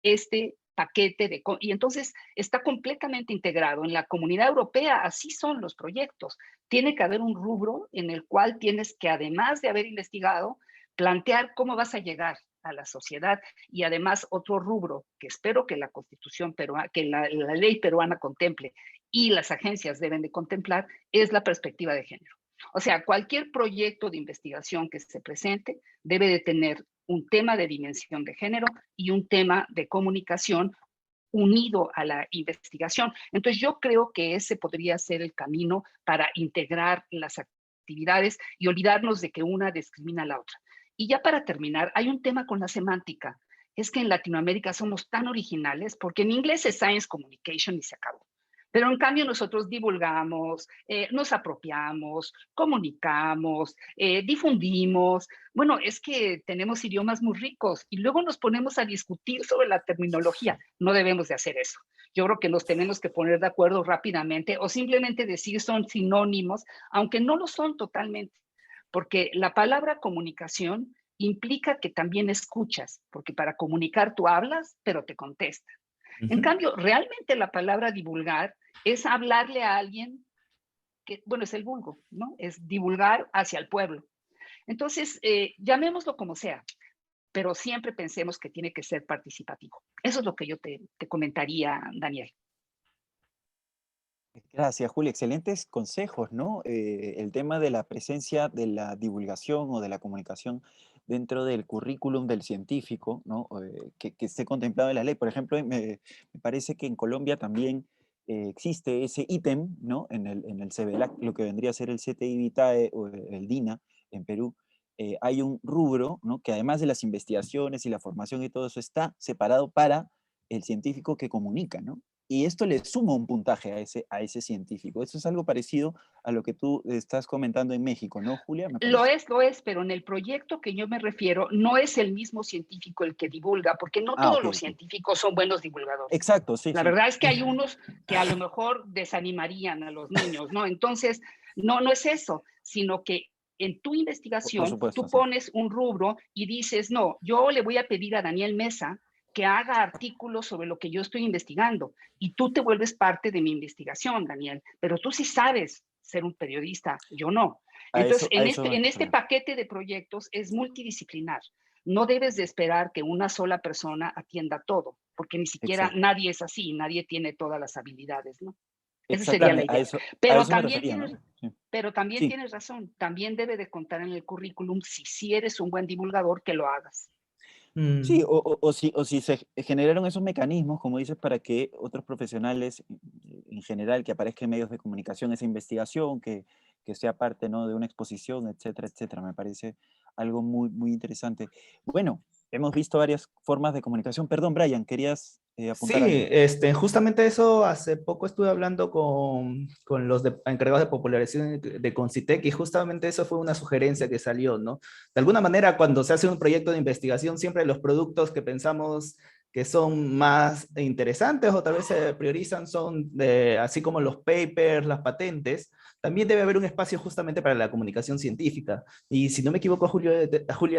este paquete y entonces está completamente integrado. En la Comunidad Europea así son los proyectos. Tiene que haber un rubro en el cual tienes que, además de haber investigado, plantear cómo vas a llegar a la sociedad, y además otro rubro que espero que la Constitución peruana, que la ley peruana contemple y las agencias deben de contemplar, es la perspectiva de género. O sea, cualquier proyecto de investigación que se presente debe de tener un tema de dimensión de género y un tema de comunicación unido a la investigación. Entonces, yo creo que ese podría ser el camino para integrar las actividades y olvidarnos de que una discrimina a la otra. Y ya para terminar, hay un tema con la semántica. Es que en Latinoamérica somos tan originales porque en inglés es Science Communication y se acabó. Pero en cambio nosotros divulgamos, nos apropiamos, comunicamos, difundimos. Bueno, es que tenemos idiomas muy ricos y luego nos ponemos a discutir sobre la terminología. No debemos de hacer eso. Yo creo que nos tenemos que poner de acuerdo rápidamente o simplemente decir son sinónimos, aunque no lo son totalmente. Porque la palabra comunicación implica que también escuchas, porque para comunicar tú hablas, pero te contestan. En cambio, realmente la palabra divulgar es hablarle a alguien que, bueno, es el vulgo, ¿no? Es divulgar hacia el pueblo. Entonces, llamémoslo como sea, pero siempre pensemos que tiene que ser participativo. Eso es lo que yo te comentaría, Daniel. Gracias, Julia. Excelentes consejos, ¿no? El tema de la presencia de la divulgación o de la comunicación dentro del currículum del científico, ¿no? Que esté contemplado en la ley. Por ejemplo, me parece que en Colombia también existe ese ítem, ¿no? En el CBLAC, lo que vendría a ser el CTI Vitae o el DINA en Perú. Hay un rubro, ¿no? Que además de las investigaciones y la formación y todo eso está separado para el científico que comunica, ¿no? Y esto le suma un puntaje a ese científico. Eso es algo parecido a lo que tú estás comentando en México, ¿no, Julia? Me Lo parece. es, pero en el proyecto que yo me refiero no es el mismo científico el que divulga, porque no Ah, todos ok, los ok. científicos son buenos divulgadores. Exacto, sí, La sí. verdad es que hay unos que a lo mejor desanimarían a los niños, ¿no? Entonces, no es eso, sino que en tu Por investigación supuesto, tú sí. pones un rubro y dices, no, yo le voy a pedir a Daniel Mesa que haga artículos sobre lo que yo estoy investigando y tú te vuelves parte de mi investigación, Daniel, pero tú sí sabes ser un periodista, yo no. A Entonces, eso, a eso me en este refería. paquete de proyectos es multidisciplinar. No debes de esperar que una sola persona atienda todo, porque ni siquiera Exacto. nadie es así, nadie tiene todas las habilidades, ¿no? Esa sería la Exactamente, a idea. eso, a Pero eso me también refería, tienes, ¿no? Sí. pero también Sí. tienes razón, también debe de contar en el currículum si eres un buen divulgador, que lo hagas. Sí, Mm. o si se generaron esos mecanismos, como dices, para que otros profesionales en general, que aparezca en medios de comunicación esa investigación, que sea parte, ¿no? de una exposición, etcétera, etcétera. Me parece algo muy, muy interesante. Bueno, hemos visto varias formas de comunicación. Perdón, Brian, ¿querías apuntar Sí, algo? justamente eso hace poco estuve hablando con los encargados de popularización de Concitec y justamente eso fue una sugerencia que salió, ¿no? De alguna manera, cuando se hace un proyecto de investigación, siempre los productos que pensamos que son más interesantes o tal vez se priorizan son así como los papers, las patentes, también debe haber un espacio justamente para la comunicación científica. Y si no me equivoco, Julia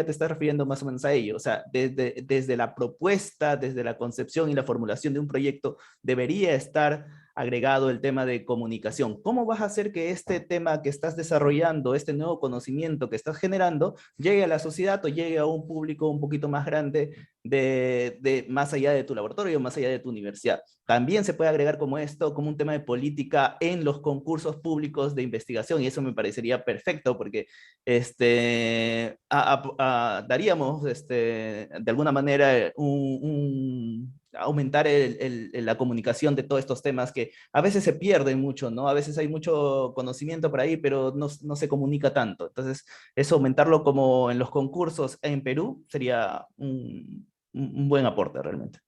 te está refiriendo más o menos a ello. O sea, desde la propuesta, desde la concepción y la formulación de un proyecto, debería estar agregado el tema de comunicación. ¿Cómo vas a hacer que este tema que estás desarrollando, este nuevo conocimiento que estás generando, llegue a la sociedad o llegue a un público un poquito más grande más allá de tu laboratorio, más allá de tu universidad? También se puede agregar como esto, como un tema de política en los concursos públicos de investigación, y eso me parecería perfecto porque daríamos de alguna manera aumentar la comunicación de todos estos temas que a veces se pierden mucho, ¿no? A veces hay mucho conocimiento por ahí, pero no se comunica tanto. Entonces, eso aumentarlo como en los concursos en Perú sería un buen aporte realmente.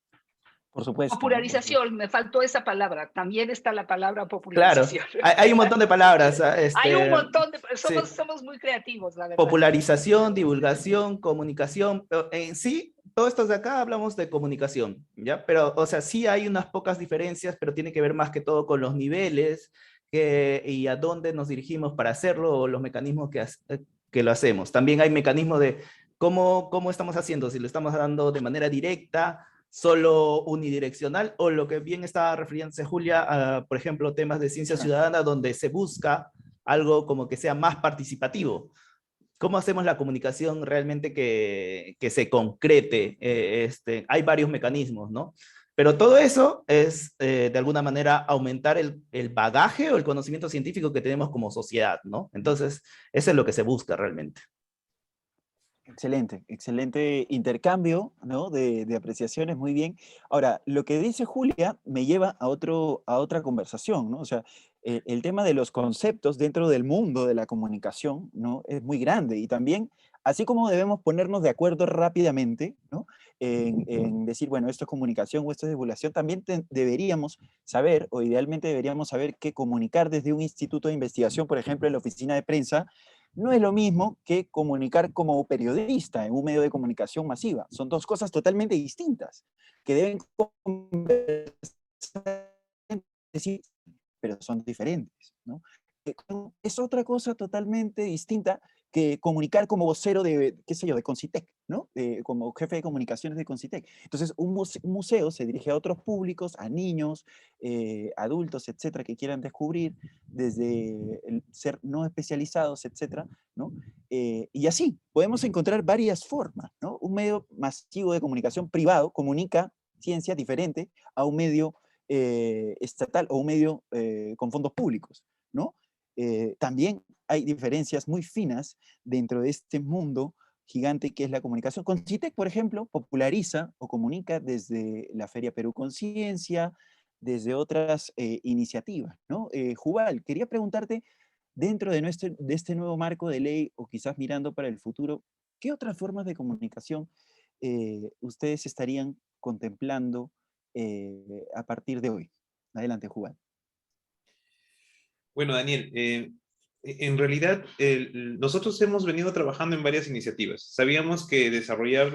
Por supuesto, ¿no? Por supuesto. Popularización, me faltó esa palabra, también está la palabra Claro, popularización. hay un montón de palabras. Hay un montón de, Sí. somos muy creativos, la verdad. Popularización, divulgación, comunicación, pero en sí, todos estos de acá hablamos de comunicación, ¿ya? Pero, o sea, sí hay unas pocas diferencias, pero tiene que ver más que todo con los niveles y a dónde nos dirigimos para hacerlo o los mecanismos que lo hacemos. También hay mecanismos de cómo estamos haciendo, si lo estamos dando de manera directa, solo unidireccional, o lo que bien estaba refiriéndose Julia, por ejemplo, temas de ciencia ciudadana, donde se busca algo como que sea más participativo. ¿Cómo hacemos la comunicación realmente que se concrete? Hay varios mecanismos, ¿no? Pero todo eso es, de alguna manera, aumentar el bagaje o el conocimiento científico que tenemos como sociedad, ¿no? Entonces, eso es lo que se busca realmente. Excelente, excelente intercambio, ¿no? de apreciaciones, muy bien. Ahora, lo que dice Julia me lleva a otra conversación, ¿no? O sea, el tema de los conceptos dentro del mundo de la comunicación, ¿no? Es muy grande y también, así como debemos ponernos de acuerdo rápidamente, ¿no? En decir, bueno, esto es comunicación o esto es divulgación, también deberíamos saber, o idealmente deberíamos saber que comunicar desde un instituto de investigación, por ejemplo, en la oficina de prensa, no es lo mismo que comunicar como periodista en un medio de comunicación masiva. Son dos cosas totalmente distintas que deben conversar, pero son diferentes, ¿no? Es otra cosa totalmente distinta que comunicar como vocero de, qué sé yo, de Concitec, ¿no? Como jefe de comunicaciones de Concitec. Entonces, un museo se dirige a otros públicos, a niños, adultos, etcétera, que quieran descubrir desde el ser no especializados, etcétera, ¿no? Y así, podemos encontrar varias formas, ¿no? Un medio masivo de comunicación privado comunica ciencia diferente a un medio estatal o un medio con fondos públicos, ¿no? También hay diferencias muy finas dentro de este mundo gigante que es la comunicación. Concitec, por ejemplo, populariza o comunica desde la Feria Perú Conciencia, desde otras iniciativas, ¿no? Jubal, quería preguntarte, dentro de este nuevo marco de ley, o quizás mirando para el futuro, ¿qué otras formas de comunicación ustedes estarían contemplando a partir de hoy? Adelante, Jubal. Bueno, Daniel, en realidad nosotros hemos venido trabajando en varias iniciativas. Sabíamos que desarrollar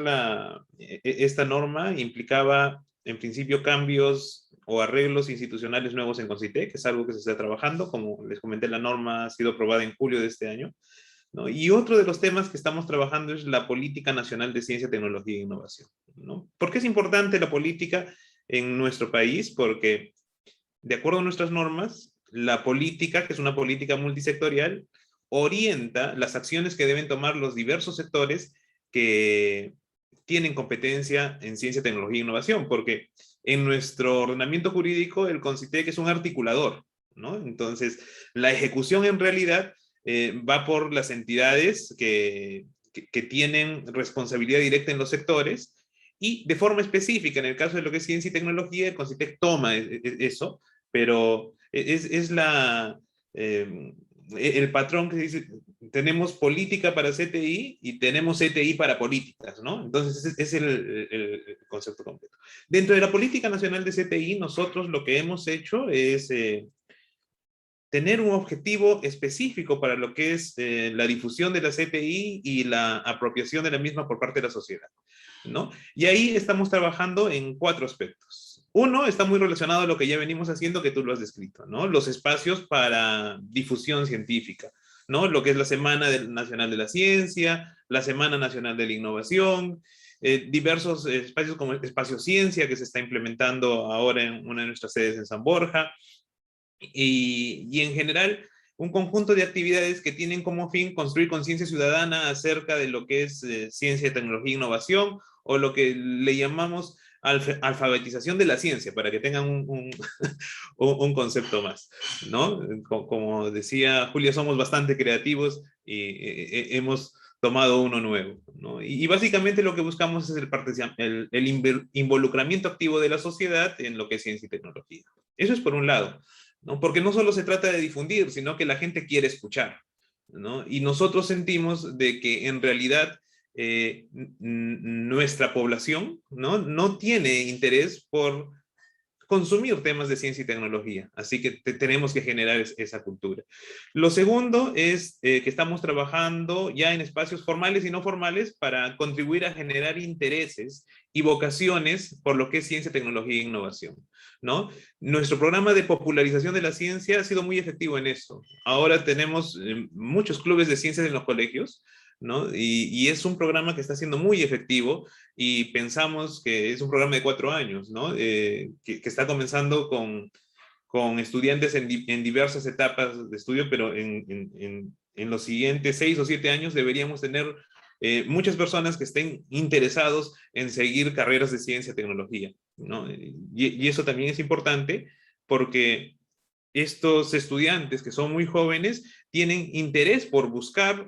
esta norma implicaba, en principio, cambios o arreglos institucionales nuevos en Concitec, que es algo que se está trabajando. Como les comenté, la norma ha sido aprobada en julio de este año, ¿no? Y otro de los temas que estamos trabajando es la Política Nacional de Ciencia, Tecnología e Innovación, ¿no? ¿Por qué es importante la política en nuestro país? Porque, de acuerdo a nuestras normas, la política, que es una política multisectorial, orienta las acciones que deben tomar los diversos sectores que tienen competencia en ciencia, tecnología e innovación, porque en nuestro ordenamiento jurídico el CONCITEC es un articulador, ¿no? Entonces, la ejecución en realidad va por las entidades que tienen responsabilidad directa en los sectores, y de forma específica, en el caso de lo que es ciencia y tecnología, el CONCITEC toma eso, pero es el patrón que dice, tenemos política para CTI y tenemos CTI para políticas, ¿no? Entonces ese es el concepto completo. Dentro de la política nacional de CTI, nosotros lo que hemos hecho es tener un objetivo específico para lo que es la difusión de la CTI y la apropiación de la misma por parte de la sociedad, ¿no? Y ahí estamos trabajando en 4 aspectos. Uno está muy relacionado a lo que ya venimos haciendo, que tú lo has descrito, ¿no? Los espacios para difusión científica, ¿no? Lo que es la Semana Nacional de la Ciencia, la Semana Nacional de la Innovación, diversos espacios como el Espacio Ciencia, que se está implementando ahora en una de nuestras sedes en San Borja, y en general un conjunto de actividades que tienen como fin construir conciencia ciudadana acerca de lo que es ciencia, tecnología e innovación, o lo que le llamamos alfabetización de la ciencia, para que tengan un concepto más, ¿no? Como decía Julia, somos bastante creativos y hemos tomado uno nuevo, ¿no? Y básicamente lo que buscamos es el involucramiento activo de la sociedad en lo que es ciencia y tecnología. Eso es por un lado, ¿no? Porque no solo se trata de difundir, sino que la gente quiere escuchar, ¿no? Y nosotros sentimos de que en realidad nuestra población no tiene interés por consumir temas de ciencia y tecnología, así que tenemos que generar esa cultura. Lo segundo es que estamos trabajando ya en espacios formales y no formales para contribuir a generar intereses y vocaciones por lo que es ciencia, tecnología e innovación, ¿no? Nuestro programa de popularización de la ciencia ha sido muy efectivo en eso. Ahora tenemos muchos clubes de ciencias en los colegios, ¿no? Y es un programa que está siendo muy efectivo, y pensamos que es un programa de 4 años, ¿no? Que está comenzando con estudiantes en diversas etapas de estudio, pero en los siguientes 6 o 7 años deberíamos tener muchas personas que estén interesados en seguir carreras de ciencia y tecnología, ¿no? Y eso también es importante porque estos estudiantes que son muy jóvenes tienen interés por buscar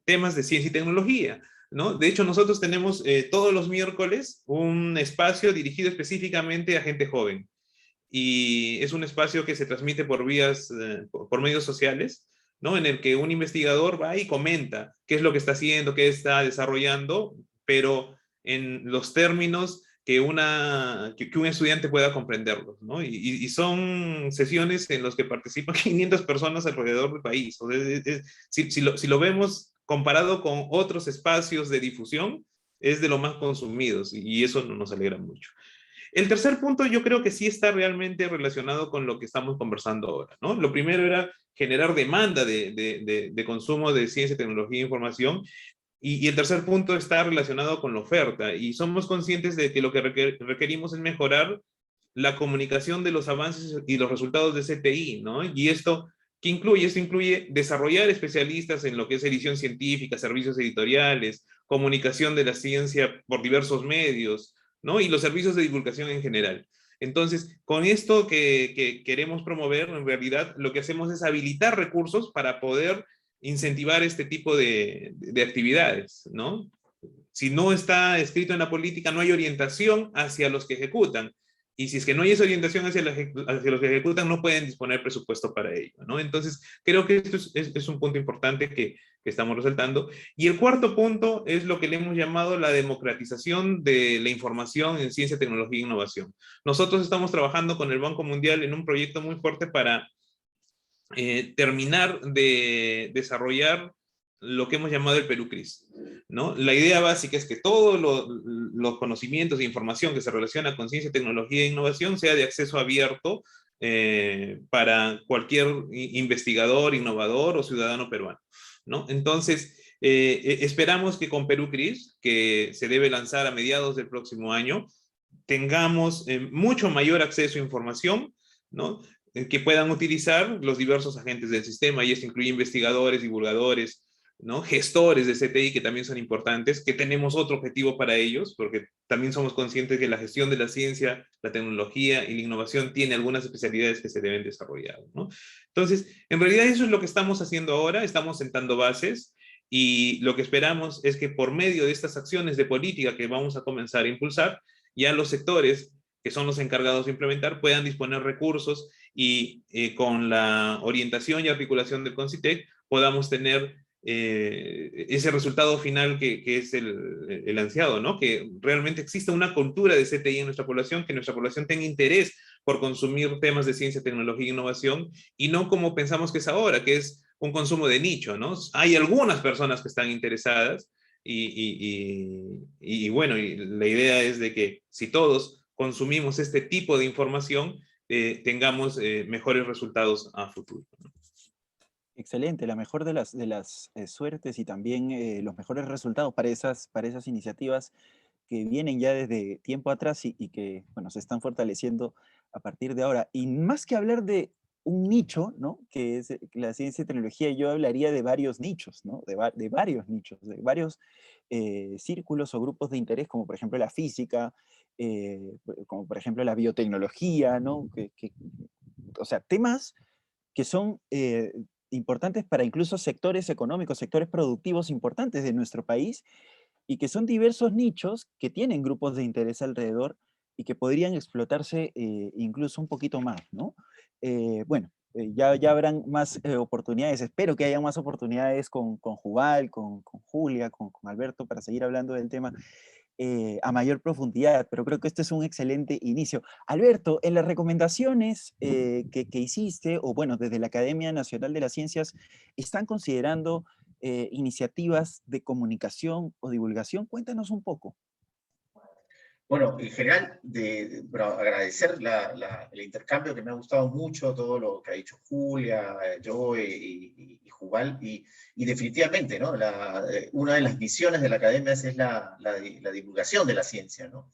temas de ciencia y tecnología, ¿no? De hecho, nosotros tenemos todos los miércoles un espacio dirigido específicamente a gente joven, y es un espacio que se transmite por por medios sociales, ¿no? En el que un investigador va y comenta qué es lo que está haciendo, qué está desarrollando, pero en los términos que un estudiante pueda comprenderlos, ¿no? Y son sesiones en las que participan 500 personas alrededor del país. O sea, si lo vemos comparado con otros espacios de difusión, es de lo más consumidos, y eso nos alegra mucho. El tercer punto yo creo que sí está realmente relacionado con lo que estamos conversando ahora, ¿no? Lo primero era generar demanda de consumo de ciencia, tecnología e información, y el tercer punto está relacionado con la oferta, y somos conscientes de que lo que requerimos es mejorar la comunicación de los avances y los resultados de CTI, ¿no? Y esto, ¿qué incluye? Esto incluye desarrollar especialistas en lo que es edición científica, servicios editoriales, comunicación de la ciencia por diversos medios, ¿no? Y los servicios de divulgación en general. Entonces, con esto que queremos promover, en realidad lo que hacemos es habilitar recursos para poder incentivar este tipo de actividades, ¿no? Si no está escrito en la política, no hay orientación hacia los que ejecutan. Y si es que no hay esa orientación hacia los que ejecutan, no pueden disponer presupuesto para ello, ¿no? Entonces, creo que esto es un punto importante que estamos resaltando. Y el cuarto punto es lo que le hemos llamado la democratización de la información en ciencia, tecnología e innovación. Nosotros estamos trabajando con el Banco Mundial en un proyecto muy fuerte para terminar de desarrollar lo que hemos llamado el Perú CRIS, ¿no? La idea básica es que todos los conocimientos e información que se relaciona con ciencia, tecnología e innovación sea de acceso abierto para cualquier investigador, innovador o ciudadano peruano, ¿no? Entonces, esperamos que con Perú CRIS, que se debe lanzar a mediados del próximo año, tengamos mucho mayor acceso a información, ¿no? Que puedan utilizar los diversos agentes del sistema, y esto incluye investigadores, divulgadores, ¿no? Gestores de CTI, que también son importantes, que tenemos otro objetivo para ellos, porque también somos conscientes que la gestión de la ciencia, la tecnología y la innovación tiene algunas especialidades que se deben desarrollar, ¿no? Entonces, en realidad eso es lo que estamos haciendo ahora, estamos sentando bases, y lo que esperamos es que por medio de estas acciones de política que vamos a comenzar a impulsar, ya los sectores que son los encargados de implementar puedan disponer recursos, y con la orientación y articulación del CONCITEC podamos tener ese resultado final que es el ansiado, ¿no? Que realmente exista una cultura de CTI en nuestra población, que nuestra población tenga interés por consumir temas de ciencia, tecnología e innovación, y no como pensamos que es ahora, que es un consumo de nicho, ¿no? Hay algunas personas que están interesadas, y bueno, y la idea es de que si todos consumimos este tipo de información, tengamos mejores resultados a futuro, ¿no? Excelente, la mejor de las suertes, y también los mejores resultados para esas iniciativas que vienen ya desde tiempo atrás, y que, bueno, se están fortaleciendo a partir de ahora. Y más que hablar de un nicho, ¿no? Que es la ciencia y tecnología, yo hablaría de varios nichos, ¿no? De varios nichos, de varios círculos o grupos de interés, como por ejemplo la física, como por ejemplo la biotecnología, ¿no? O sea, temas que son importantes para incluso sectores económicos, sectores productivos importantes de nuestro país, y que son diversos nichos que tienen grupos de interés alrededor y que podrían explotarse incluso un poquito más, ¿no? Bueno, ya habrán más oportunidades, espero que haya más oportunidades con Jubal, con Julia, con Alberto, para seguir hablando del tema a mayor profundidad, pero creo que este es un excelente inicio. Alberto, en las recomendaciones que hiciste, o bueno, desde la Academia Nacional de las Ciencias, ¿están considerando iniciativas de comunicación o divulgación? Cuéntanos un poco. Bueno, en general, bueno, agradecer el intercambio, que me ha gustado mucho, todo lo que ha dicho Julia, yo y Jubal, y definitivamente, ¿no? Una de las misiones de la academia es la divulgación de la ciencia, ¿no?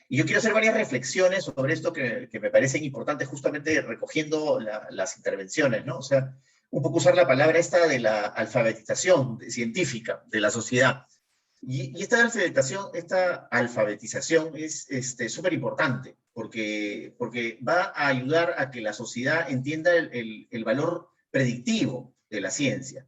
Y yo quiero hacer varias reflexiones sobre esto que me parecen importantes, justamente recogiendo las intervenciones, ¿no? O sea, un poco usar la palabra esta de la alfabetización científica de la sociedad. Y esta alfabetización es súper importante, porque va a ayudar a que la sociedad entienda el valor predictivo de la ciencia,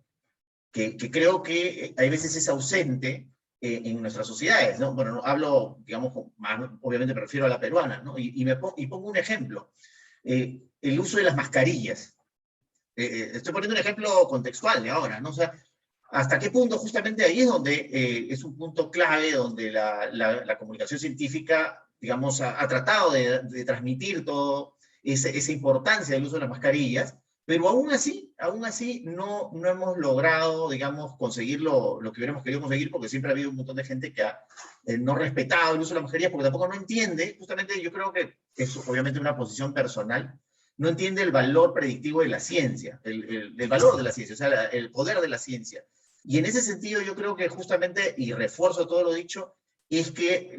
que creo que hay veces es ausente en nuestras sociedades, ¿no? Bueno, no hablo, digamos, más, obviamente me refiero a la peruana, ¿no? Y pongo un ejemplo, el uso de las mascarillas. Estoy poniendo un ejemplo contextual de ahora, ¿no? O sea, ¿hasta qué punto justamente ahí es donde es un punto clave, donde la comunicación científica, digamos, ha tratado de transmitir toda esa importancia del uso de las mascarillas, Pero aún así no hemos logrado, digamos, conseguir lo que hubiéramos querido conseguir, porque siempre ha habido un montón de gente que ha no respetado el uso de la mascarilla, porque tampoco no entiende, justamente yo creo que es obviamente una posición personal, no entiende el valor predictivo de la ciencia, el valor de la ciencia, o sea, el poder de la ciencia. Y en ese sentido yo creo que justamente, y refuerzo todo lo dicho, es que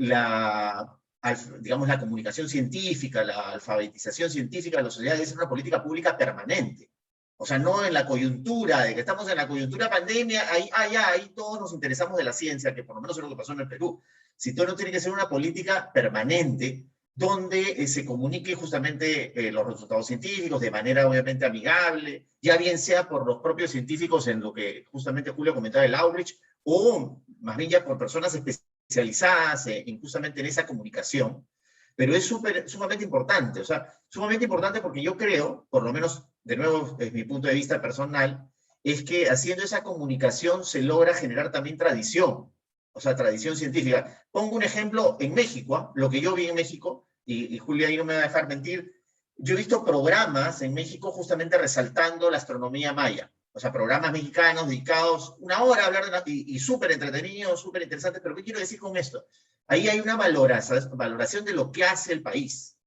digamos, la comunicación científica, la alfabetización científica de la sociedad es una política pública permanente. O sea, no en la coyuntura, de que estamos en la coyuntura pandemia, ahí todos nos interesamos de la ciencia, que por lo menos es lo que pasó en el Perú. Si todo no tiene que ser una política permanente, donde se comunique justamente los resultados científicos de manera obviamente amigable, ya bien sea por los propios científicos en lo que justamente Julio comentaba el outreach, o más bien ya por personas especializadas justamente en esa comunicación, pero es sumamente importante, o sea, sumamente importante porque yo creo, por lo menos, de nuevo, desde mi punto de vista personal, es que haciendo esa comunicación se logra generar también tradición, o sea, tradición científica. Pongo un ejemplo en México, lo que yo vi en México, y Julia ahí no me va a dejar mentir, yo he visto programas en México justamente resaltando la astronomía maya. O sea, programas mexicanos dedicados una hora a hablar y súper entretenidos, súper interesantes. Pero ¿qué quiero decir con esto? Ahí hay una valoración de lo que hace el país.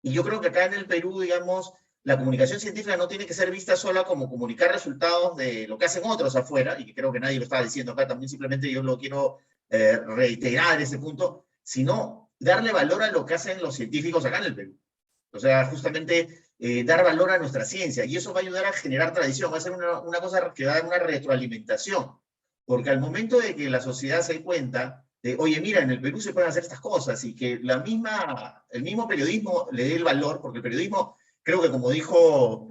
Y yo creo que acá en el Perú, digamos, la comunicación científica no tiene que ser vista sola como comunicar resultados de lo que hacen otros afuera, y que creo que nadie lo está diciendo acá, también simplemente yo lo quiero reiterar ese punto, sino darle valor a lo que hacen los científicos acá en el Perú. O sea, justamente dar valor a nuestra ciencia, y eso va a ayudar a generar tradición, va a ser una cosa que va a dar una retroalimentación, porque al momento de que la sociedad se dé cuenta de, oye, mira, en el Perú se pueden hacer estas cosas, y que el mismo periodismo le dé el valor, porque el periodismo, creo que como dijo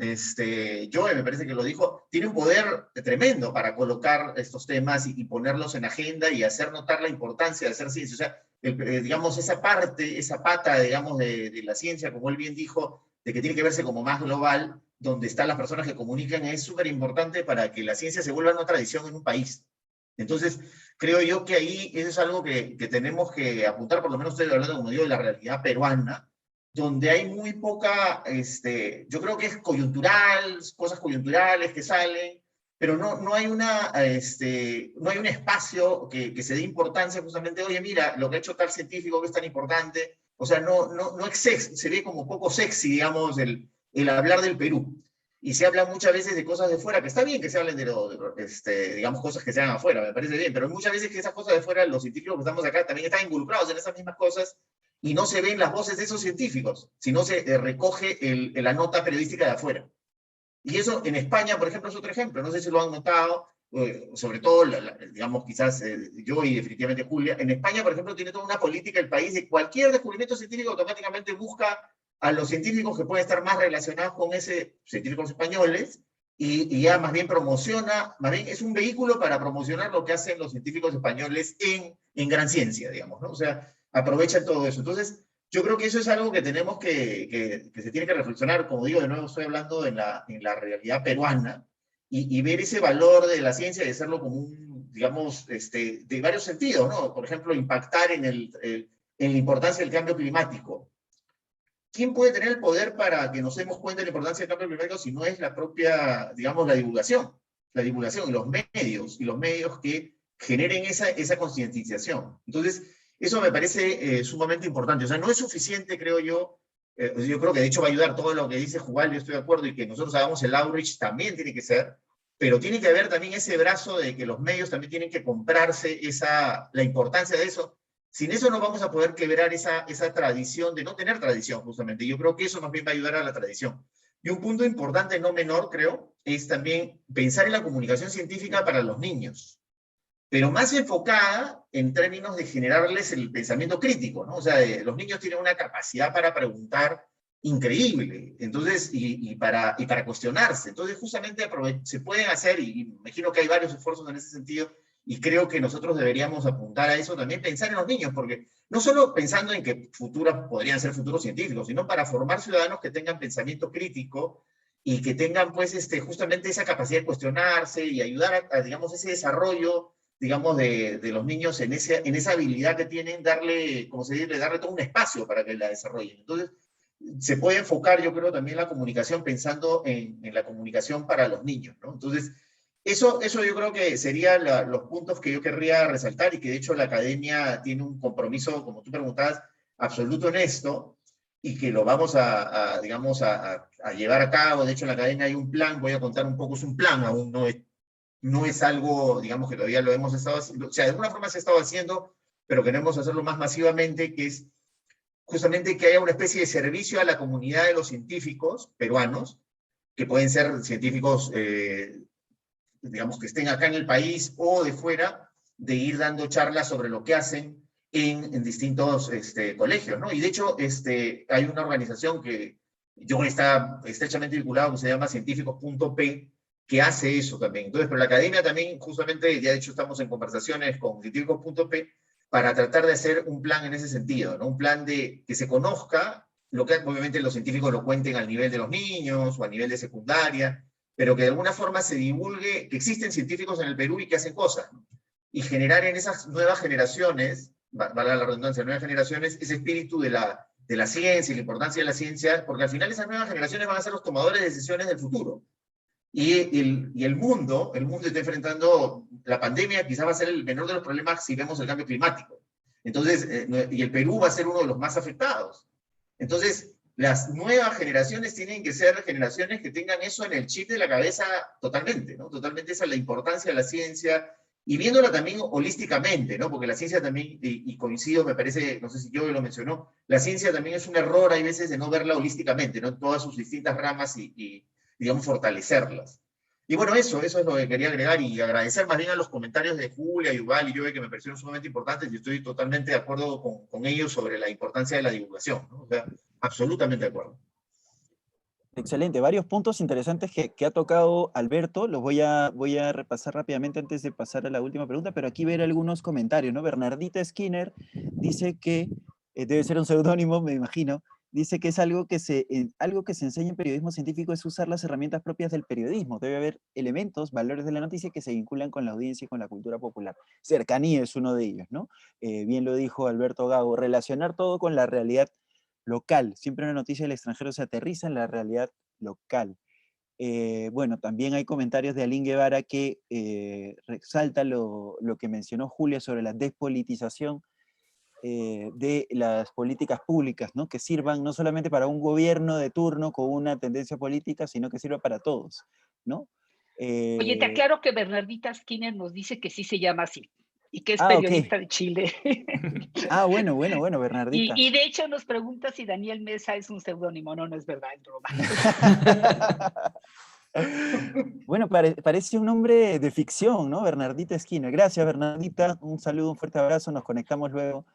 Joe, me parece que lo dijo, tiene un poder tremendo para colocar estos temas y ponerlos en agenda y hacer notar la importancia de hacer ciencia. O sea, digamos, esa pata, digamos, de la ciencia, como él bien dijo, de que tiene que verse como más global, donde están las personas que comunican, es súper importante para que la ciencia se vuelva una tradición en un país. Entonces, creo yo que ahí eso es algo que tenemos que apuntar, por lo menos estoy hablando, como digo, de la realidad peruana, donde hay muy poca, yo creo que es coyuntural, cosas coyunturales que salen, pero no hay no hay un espacio que se dé importancia justamente, oye, mira, lo que ha hecho tal científico que es tan importante, o sea, se ve como poco sexy, digamos, el hablar del Perú. Y se habla muchas veces de cosas de fuera, que está bien que se hablen digamos, cosas que se hagan afuera, me parece bien, pero muchas veces que esas cosas de fuera, los científicos que estamos acá también están involucrados en esas mismas cosas, y no se ven las voces de esos científicos, sino se recoge la nota periodística de afuera. Y eso en España, por ejemplo, es otro ejemplo. No sé si lo han notado, sobre todo, digamos, quizás yo y definitivamente Julia. En España, por ejemplo, tiene toda una política el país de cualquier descubrimiento científico automáticamente busca a los científicos que pueden estar más relacionados con científicos españoles y ya más bien promociona, más bien es un vehículo para promocionar lo que hacen los científicos españoles en gran ciencia, digamos, ¿no? O sea, aprovechan todo eso. Entonces, yo creo que eso es algo que tenemos que se tiene que reflexionar, como digo, de nuevo estoy hablando en la realidad peruana, y ver ese valor de la ciencia y hacerlo como digamos, de varios sentidos, ¿no? Por ejemplo, impactar en la importancia del cambio climático. ¿Quién puede tener el poder para que nos demos cuenta de la importancia del cambio climático si no es la propia, digamos, la divulgación, y los medios que generen esa concientización? Entonces, eso me parece sumamente importante. O sea, no es suficiente, creo yo. Yo creo que de hecho va a ayudar todo lo que dice Jugal, yo estoy de acuerdo, y que nosotros hagamos el outreach también tiene que ser, pero tiene que haber también ese brazo de que los medios también tienen que comprarse la importancia de eso. Sin eso no vamos a poder quebrar esa tradición de no tener tradición, justamente. Yo creo que eso más bien va a ayudar a la tradición. Y un punto importante, no menor, creo, es también pensar en la comunicación científica para los niños, pero más enfocada en términos de generarles el pensamiento crítico, ¿no? O sea, los niños tienen una capacidad para preguntar increíble, entonces, y para cuestionarse. Entonces, justamente se pueden hacer, y me imagino que hay varios esfuerzos en ese sentido, y creo que nosotros deberíamos apuntar a eso también, pensar en los niños, porque no solo pensando en que podrían ser futuros científicos, sino para formar ciudadanos que tengan pensamiento crítico y que tengan, pues, justamente esa capacidad de cuestionarse y ayudar digamos, ese desarrollo, digamos, de los niños en esa habilidad que tienen, darle, como se dice, darle todo un espacio para que la desarrollen. Entonces, se puede enfocar, yo creo, también la comunicación pensando en la comunicación para los niños, ¿no? Entonces, eso yo creo que serían los puntos que yo querría resaltar y que de hecho la academia tiene un compromiso, como tú preguntabas, absoluto en esto y que lo vamos digamos, a llevar a cabo. De hecho, en la academia hay un plan, voy a contar un poco, es un plan, aún no es algo, digamos, que todavía lo hemos estado haciendo, o sea, de alguna forma se ha estado haciendo, pero queremos hacerlo más masivamente, que es justamente que haya una especie de servicio a la comunidad de los científicos peruanos, que pueden ser científicos, digamos, que estén acá en el país o de fuera, de ir dando charlas sobre lo que hacen en distintos colegios, ¿no? Y de hecho, hay una organización que yo está estrechamente vinculado, que se llama científicos.p, que hace eso también. Entonces, pero la academia también, justamente, ya de hecho estamos en conversaciones con científicos.p para tratar de hacer un plan en ese sentido, ¿no? Un plan de que se conozca, lo que obviamente los científicos lo cuenten al nivel de los niños o a nivel de secundaria, pero que de alguna forma se divulgue que existen científicos en el Perú y que hacen cosas, ¿no? Y generar en esas nuevas generaciones, valga la redundancia, nuevas generaciones, ese espíritu de la ciencia y la importancia de la ciencia, porque al final esas nuevas generaciones van a ser los tomadores de decisiones del futuro. Y el mundo está enfrentando la pandemia, quizás va a ser el menor de los problemas si vemos el cambio climático. Entonces, y el Perú va a ser uno de los más afectados. Entonces, las nuevas generaciones tienen que ser generaciones que tengan eso en el chip de la cabeza totalmente, ¿no? Totalmente esa es la importancia de la ciencia, y viéndola también holísticamente, ¿no? Porque la ciencia también, y coincido, me parece, no sé si yo lo mencionó, la ciencia también es un error, hay veces, de no verla holísticamente, ¿no? Todas sus distintas ramas y digamos, fortalecerlas. Y bueno, eso es lo que quería agregar y agradecer más bien a los comentarios de Julia, Yuval y yo, que me parecieron sumamente importantes y estoy totalmente de acuerdo con ellos sobre la importancia de la divulgación, ¿no? O sea, absolutamente de acuerdo. Excelente, varios puntos interesantes que ha tocado Alberto, los voy a repasar rápidamente antes de pasar a la última pregunta, pero aquí ver algunos comentarios, ¿no? Bernardita Skinner dice que, debe ser un seudónimo, me imagino, dice que es algo que se enseña en periodismo científico es usar las herramientas propias del periodismo, debe haber elementos, valores de la noticia que se vinculan con la audiencia y con la cultura popular. Cercanía es uno de ellos, ¿no? Bien lo dijo Alberto Gago, relacionar todo con la realidad local. Siempre una noticia del extranjero se aterriza en la realidad local. Bueno, también hay comentarios de Aline Guevara que resalta lo que mencionó Julia sobre la despolitización de las políticas públicas, ¿no? Que sirvan no solamente para un gobierno de turno con una tendencia política, sino que sirva para todos, ¿no? Oye, te aclaro que Bernardita Skinner nos dice que sí se llama así y que es Ok. periodista de Chile. Bueno, Bernardita. Y de hecho nos pregunta si Daniel Mesa es un seudónimo. No, no es verdad, es broma. Bueno, parece un nombre de ficción, ¿no? Bernardita Skinner. Gracias, Bernardita. Un saludo, un fuerte abrazo. Nos conectamos luego.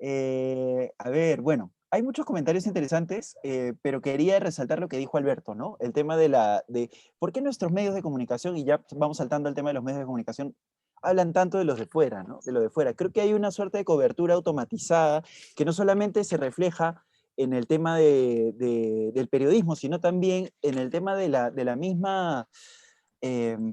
A ver, bueno, hay muchos comentarios interesantes, pero quería resaltar lo que dijo Alberto, ¿no? El tema de por qué nuestros medios de comunicación, y ya vamos saltando al tema de los medios de comunicación, hablan tanto de los de fuera, ¿no? De lo de fuera. Creo que hay una suerte de cobertura automatizada que no solamente se refleja en el tema del periodismo, sino también en el tema de la misma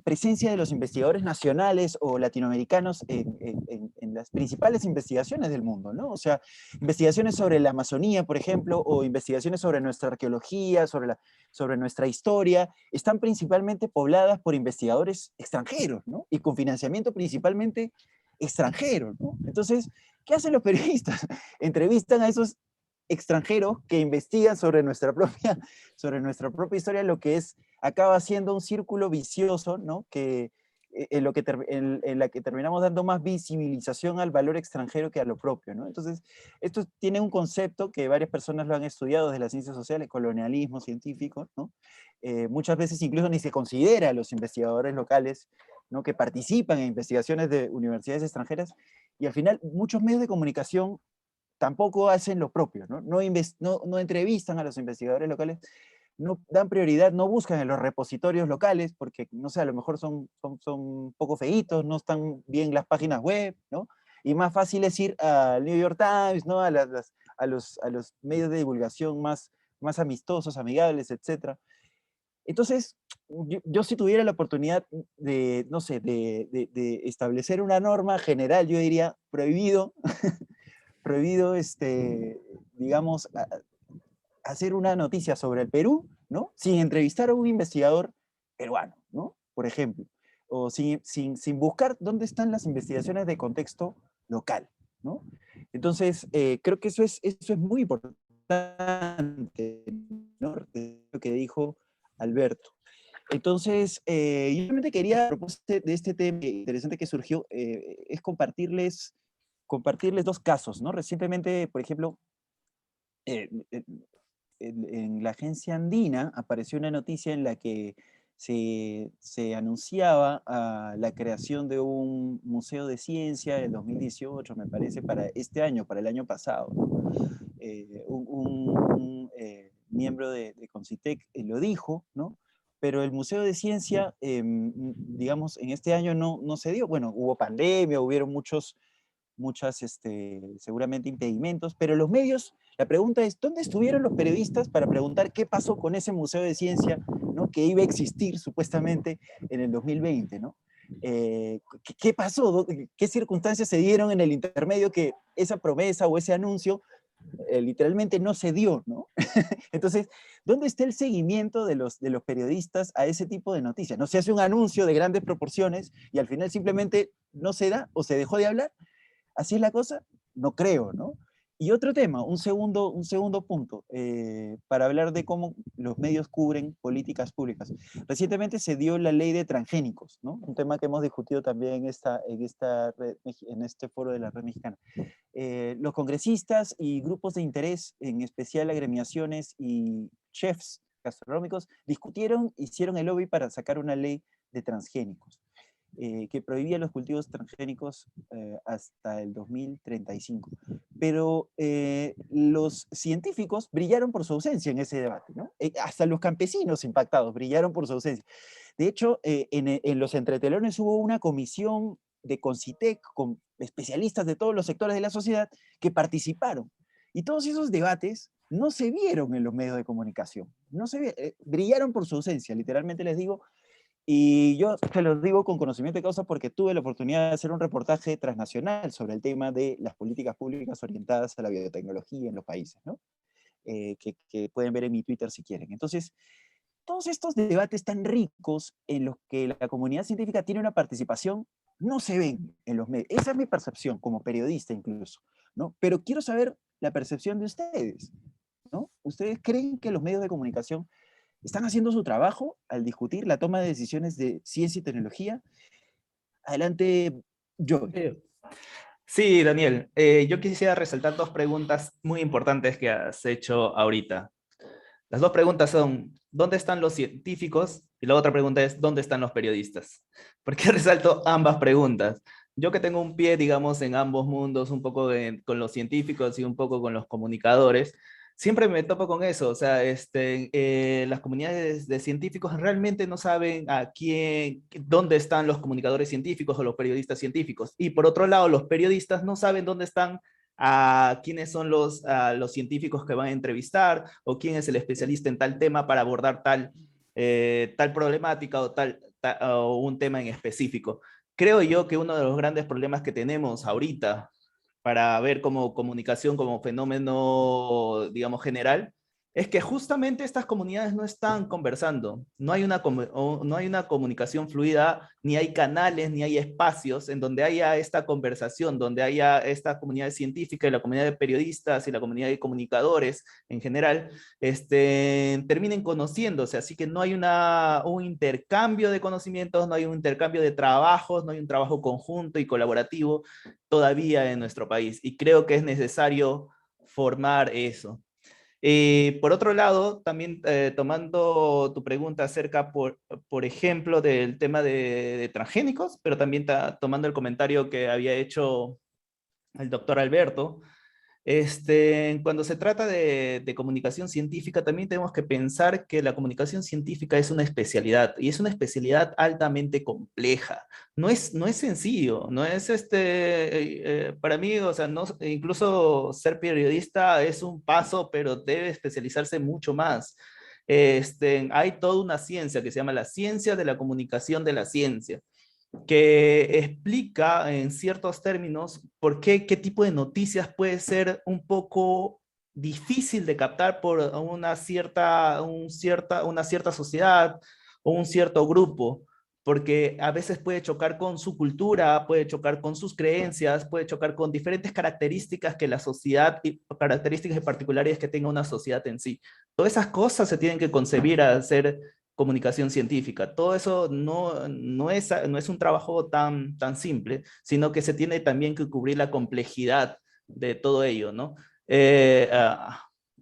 presencia de los investigadores nacionales o latinoamericanos en las principales investigaciones del mundo, ¿no? O sea, investigaciones sobre la Amazonía, por ejemplo, o investigaciones sobre nuestra arqueología, sobre nuestra historia, están principalmente pobladas por investigadores extranjeros, ¿no? Y con financiamiento principalmente extranjero, ¿no? Entonces, ¿qué hacen los periodistas? Entrevistan a esos extranjeros que investigan sobre nuestra propia historia, lo que acaba siendo un círculo vicioso, ¿no? Que, en la que terminamos dando más visibilización al valor extranjero que a lo propio, ¿no? Entonces, esto tiene un concepto que varias personas lo han estudiado desde las ciencias sociales, colonialismo científico, ¿no? Muchas veces incluso ni se considera a los investigadores locales, ¿no? Que participan en investigaciones de universidades extranjeras, y al final muchos medios de comunicación tampoco hacen lo propio, ¿no? No entrevistan a los investigadores locales, no dan prioridad, no buscan en los repositorios locales, porque, no sé, a lo mejor son un poco feitos, no están bien las páginas web, ¿no? Y más fácil es ir al New York Times, ¿no? A los medios de divulgación más amistosos, amigables, etc. Entonces, yo si tuviera la oportunidad de, no sé, de establecer una norma general, yo diría prohibido, digamos, hacer una noticia sobre el Perú, ¿no? Sin entrevistar a un investigador peruano, ¿no? Por ejemplo, o sin buscar dónde están las investigaciones de contexto local, ¿no? Entonces, creo que eso es muy importante, ¿no? Lo que dijo Alberto. Entonces, yo realmente quería, a propósito de este tema interesante que surgió, es compartirles dos casos, ¿no? Recientemente, por ejemplo, en la agencia andina apareció una noticia en la que se anunciaba la creación de un museo de ciencia en 2018, me parece, para este año, para el año pasado, ¿no? Miembro de Concitec lo dijo, ¿no? Pero el Museo de Ciencia, digamos, en este año no se dio. Bueno, hubo pandemia, hubieron seguramente impedimentos, pero los medios, la pregunta es, ¿dónde estuvieron los periodistas para preguntar qué pasó con ese Museo de Ciencia, ¿no? Que iba a existir supuestamente en el 2020, ¿no? ¿Qué pasó? ¿Qué circunstancias se dieron en el intermedio que esa promesa o ese anuncio literalmente no se dio, ¿no? Entonces, ¿dónde está el seguimiento de los periodistas a ese tipo de noticias? ¿No se hace un anuncio de grandes proporciones y al final simplemente no se da o se dejó de hablar? ¿Así es la cosa? No creo, ¿no? Y otro tema, un segundo punto, para hablar de cómo los medios cubren políticas públicas. Recientemente se dio la ley de transgénicos, ¿no? Un tema que hemos discutido también en este foro de la Red Mexicana. Los congresistas y grupos de interés, en especial agremiaciones y chefs gastronómicos, discutieron, hicieron el lobby para sacar una ley de transgénicos. Que prohibía los cultivos transgénicos hasta el 2035. Pero los científicos brillaron por su ausencia en ese debate, ¿no? Hasta los campesinos impactados brillaron por su ausencia. De hecho, en los entretelones hubo una comisión de Concitec con especialistas de todos los sectores de la sociedad que participaron. Y todos esos debates no se vieron en los medios de comunicación. Brillaron por su ausencia, literalmente les digo. Y yo te lo digo con conocimiento de causa porque tuve la oportunidad de hacer un reportaje transnacional sobre el tema de las políticas públicas orientadas a la biotecnología en los países, ¿no? Que pueden ver en mi Twitter si quieren. Entonces, todos estos debates tan ricos en los que la comunidad científica tiene una participación no se ven en los medios. Esa es mi percepción como periodista incluso, ¿no? Pero quiero saber la percepción de ustedes, ¿no? ¿Ustedes creen que los medios de comunicación están haciendo su trabajo al discutir la toma de decisiones de ciencia y tecnología? Adelante, Joy. Sí, Daniel. Yo quisiera resaltar dos preguntas muy importantes que has hecho ahorita. Las dos preguntas son, ¿dónde están los científicos? Y la otra pregunta es, ¿dónde están los periodistas? ¿Por qué resalto ambas preguntas? Yo que tengo un pie, digamos, en ambos mundos, un poco con los científicos y un poco con los comunicadores, siempre me topo con eso. O sea, las comunidades de científicos realmente no saben dónde están los comunicadores científicos o los periodistas científicos. Y por otro lado, los periodistas no saben dónde están quiénes son los científicos que van a entrevistar o quién es el especialista en tal tema para abordar tal problemática o un tema en específico. Creo yo que uno de los grandes problemas que tenemos ahorita para ver como comunicación como fenómeno, digamos, general, es que justamente estas comunidades no están conversando, no hay una comunicación fluida, ni hay canales, ni hay espacios en donde haya esta conversación, donde haya esta comunidad científica y la comunidad de periodistas y la comunidad de comunicadores en general, terminen conociéndose, así que no hay un intercambio de conocimientos, no hay un intercambio de trabajos, no hay un trabajo conjunto y colaborativo todavía en nuestro país, y creo que es necesario formar eso. Por otro lado, también tomando tu pregunta acerca, por ejemplo, del tema de transgénicos, pero también tomando el comentario que había hecho el doctor Alberto, cuando se trata de comunicación científica, también tenemos que pensar que la comunicación científica es una especialidad y es una especialidad altamente compleja. No es sencillo, no es para mí, o sea, no, incluso ser periodista es un paso, pero debe especializarse mucho más. Hay toda una ciencia que se llama la ciencia de la comunicación de la ciencia, que explica en ciertos términos qué tipo de noticias puede ser un poco difícil de captar por una cierta sociedad o un cierto grupo, porque a veces puede chocar con su cultura, puede chocar con sus creencias, puede chocar con diferentes características que la sociedad, y características particulares que tenga una sociedad en sí. Todas esas cosas se tienen que concebir al hacer comunicación científica. Todo eso no es un trabajo tan simple, sino que se tiene también que cubrir la complejidad de todo ello, ¿no? Eh, uh,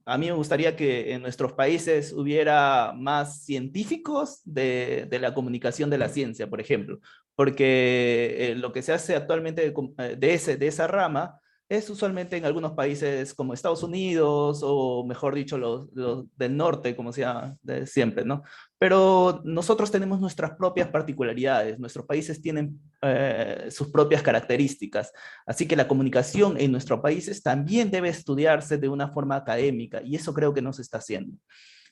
a mí me gustaría que en nuestros países hubiera más científicos de la comunicación de la ciencia, por ejemplo, porque lo que se hace actualmente de esa rama es usualmente en algunos países como Estados Unidos o mejor dicho los del norte, como se llama siempre, ¿no? Pero nosotros tenemos nuestras propias particularidades, nuestros países tienen sus propias características, así que la comunicación en nuestros países también debe estudiarse de una forma académica y eso creo que no se está haciendo.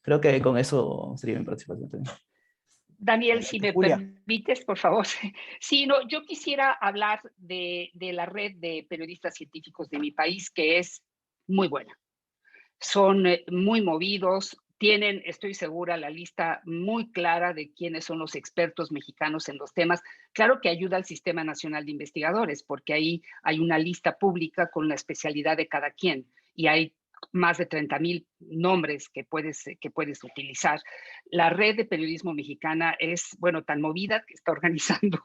Creo que con eso sería mi participación también. Daniel, si me Julia. permites, por favor. Sí, no, yo quisiera hablar de la red de periodistas científicos de mi país, que es muy buena. Son muy movidos, tienen, estoy segura, la lista muy clara de quiénes son los expertos mexicanos en los temas. Claro que ayuda al Sistema Nacional de Investigadores, porque ahí hay una lista pública con la especialidad de cada quien y hay más de 30,000 nombres que puedes utilizar. La red de periodismo mexicana es, bueno, tan movida que está organizando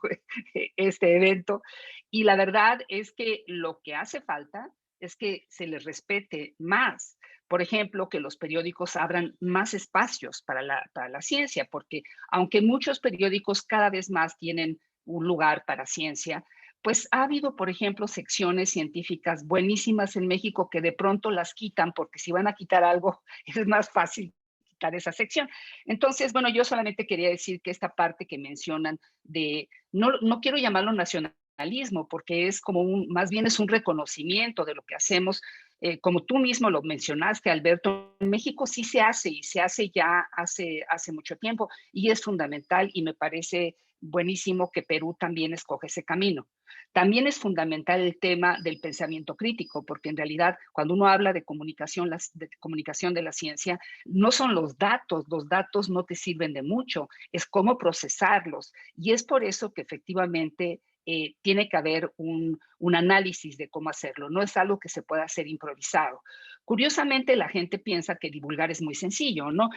este evento y la verdad es que lo que hace falta es que se les respete más. Por ejemplo, que los periódicos abran más espacios para la ciencia, porque aunque muchos periódicos cada vez más tienen un lugar para ciencia, pues ha habido, por ejemplo, secciones científicas buenísimas en México que de pronto las quitan, porque si van a quitar algo, es más fácil quitar esa sección. Entonces, bueno, yo solamente quería decir que esta parte que mencionan de, no quiero llamarlo nacionalismo, porque es como más bien es un reconocimiento de lo que hacemos. Como tú mismo lo mencionaste, Alberto, en México sí se hace y se hace ya hace mucho tiempo y es fundamental y me parece buenísimo que Perú también escoge ese camino. También es fundamental el tema del pensamiento crítico, porque en realidad cuando uno habla de comunicación de la ciencia, no son los datos no te sirven de mucho, es cómo procesarlos. Y es por eso que efectivamente tiene que haber un análisis de cómo hacerlo, no es algo que se pueda hacer improvisado. Curiosamente, la gente piensa que divulgar es muy sencillo, ¿no?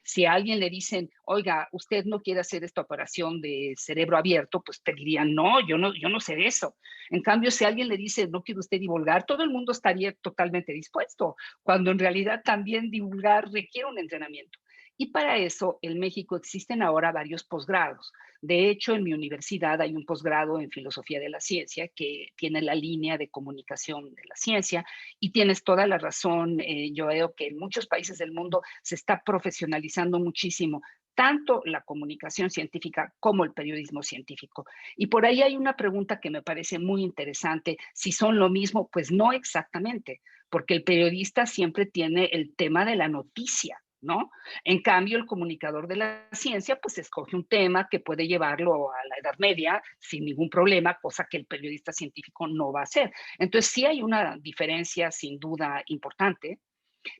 Si a alguien le dicen, oiga, usted no quiere hacer esta operación de cerebro abierto, pues te dirían, no, yo no sé de eso. En cambio, si a alguien le dice, no quiere usted divulgar, todo el mundo estaría totalmente dispuesto, cuando en realidad también divulgar requiere un entrenamiento. Y para eso, en México existen ahora varios posgrados. De hecho, en mi universidad hay un posgrado en filosofía de la ciencia que tiene la línea de comunicación de la ciencia y tienes toda la razón, yo veo que en muchos países del mundo se está profesionalizando muchísimo tanto la comunicación científica como el periodismo científico. Y por ahí hay una pregunta que me parece muy interesante, si son lo mismo, pues no exactamente, porque el periodista siempre tiene el tema de la noticia, ¿no? En cambio, el comunicador de la ciencia, pues escoge un tema que puede llevarlo a la Edad Media sin ningún problema, cosa que el periodista científico no va a hacer. Entonces, sí hay una diferencia sin duda importante,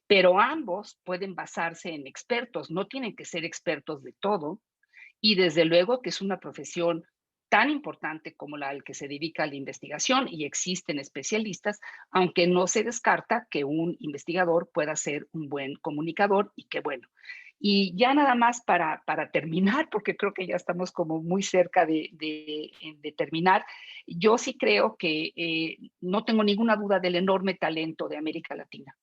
pero ambos pueden basarse en expertos, no tienen que ser expertos de todo, y desde luego que es una profesión tan importante como la al que se dedica a la investigación y existen especialistas, aunque no se descarta que un investigador pueda ser un buen comunicador y qué bueno. Y ya nada más para terminar, porque creo que ya estamos como muy cerca de terminar, yo sí creo que no tengo ninguna duda del enorme talento de América Latina.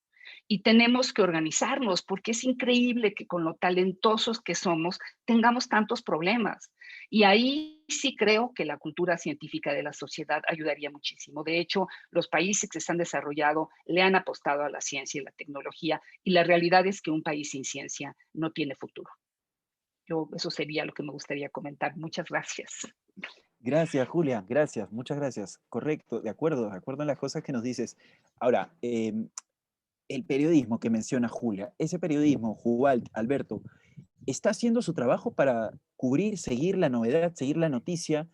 Y tenemos que organizarnos porque es increíble que con lo talentosos que somos tengamos tantos problemas. Y ahí sí creo que la cultura científica de la sociedad ayudaría muchísimo. De hecho, los países que se han desarrollado le han apostado a la ciencia y la tecnología y la realidad es que un país sin ciencia no tiene futuro. Eso sería lo que me gustaría comentar. Muchas gracias. Gracias, Julia, gracias, muchas gracias. Correcto, de acuerdo en las cosas que nos dices. Ahora, el periodismo que menciona Julia, ese periodismo, Alberto, está haciendo su trabajo para cubrir, seguir la novedad, seguir la noticia,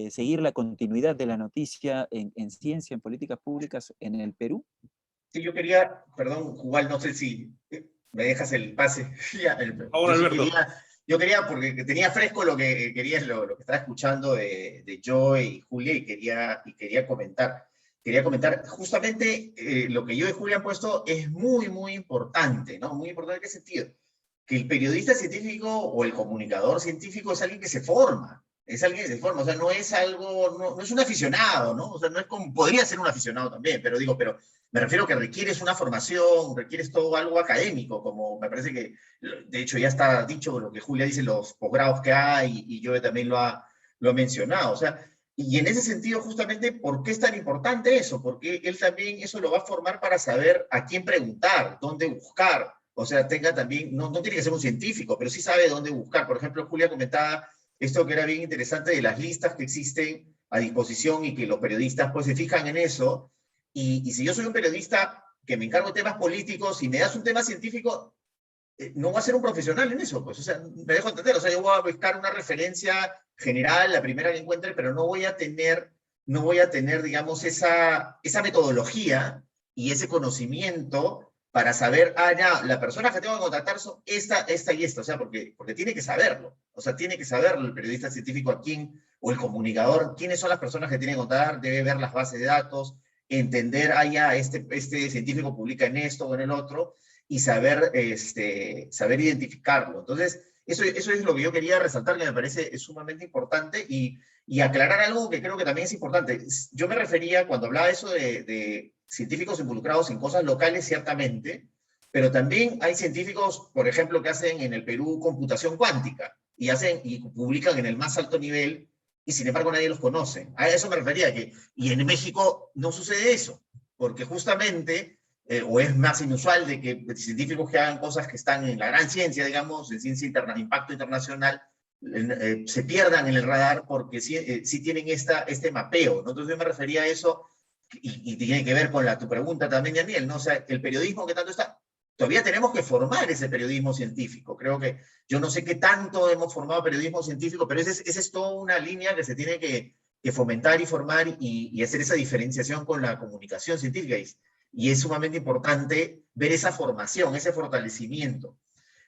seguir la continuidad de la noticia en ciencia, en políticas públicas en el Perú. Sí, yo quería, perdón, Juan, no sé si me dejas el pase. Ya, Ahora, yo sí Alberto. quería, porque tenía fresco lo que quería, lo que estaba escuchando de Joe y Julia, y quería comentar. Quería comentar, justamente lo que yo y Julia han puesto es muy, muy importante, ¿no? Muy importante en qué sentido. Que el periodista científico o el comunicador científico es alguien que se forma. Es alguien que se forma, o sea, no es algo, no es un aficionado, ¿no? O sea, no es como, podría ser un aficionado también, pero digo, pero me refiero que requieres una formación, requieres todo algo académico, como me parece que, de hecho, ya está dicho lo que Julia dice, los posgrados que hay, y yo también lo ha mencionado. O sea, y en ese sentido, justamente, ¿por qué es tan importante eso? Porque él también eso lo va a formar para saber a quién preguntar, dónde buscar. O sea, tenga también, no tiene que ser un científico, pero sí sabe dónde buscar. Por ejemplo, Julia comentaba esto que era bien interesante de las listas que existen a disposición y que los periodistas pues se fijan en eso. Y si yo soy un periodista que me encargo de temas políticos y me das un tema científico, no voy a ser un profesional en eso, pues, o sea, me dejo entender, o sea, yo voy a buscar una referencia general, la primera que encuentre, pero no voy a tener, digamos, esa metodología y ese conocimiento para saber, ya, la persona que tengo que contactar son esta y esta, o sea, porque tiene que saberlo, o sea, tiene que saberlo el periodista científico a quién, o el comunicador, quiénes son las personas que tiene que contar, debe ver las bases de datos, entender, ya, este científico publica en esto o en el otro, y saber identificarlo. Entonces, eso es lo que yo quería resaltar, que me parece sumamente importante, y aclarar algo que creo que también es importante. Yo me refería, cuando hablaba de eso de científicos involucrados en cosas locales, ciertamente, pero también hay científicos, por ejemplo, que hacen en el Perú computación cuántica, y publican en el más alto nivel, y sin embargo nadie los conoce. A eso me refería, y en México no sucede eso, porque justamente o es más inusual de que científicos que hagan cosas que están en la gran ciencia, digamos, en ciencia impacto internacional, se pierdan en el radar porque sí tienen este mapeo, ¿no? Entonces yo me refería a eso, y tiene que ver con tu pregunta también, Daniel, ¿no? O sea, el periodismo que tanto está, todavía tenemos que formar ese periodismo científico. Creo que yo no sé qué tanto hemos formado periodismo científico, pero esa es toda una línea que se tiene que fomentar y formar, y hacer esa diferenciación con la comunicación científica. Y es sumamente importante ver esa formación, ese fortalecimiento.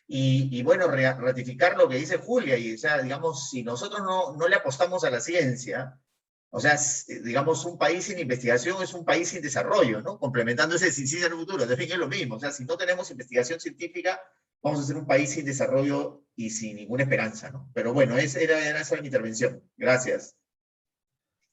Y bueno, ratificar lo que dice Julia, o sea, digamos, si nosotros no le apostamos a la ciencia, o sea, digamos, un país sin investigación es un país sin desarrollo, ¿no? Complementando ese sin ciencia en el futuro, de fin es lo mismo. O sea, si no tenemos investigación científica, vamos a ser un país sin desarrollo y sin ninguna esperanza, ¿no? Pero bueno, esa era mi intervención. Gracias.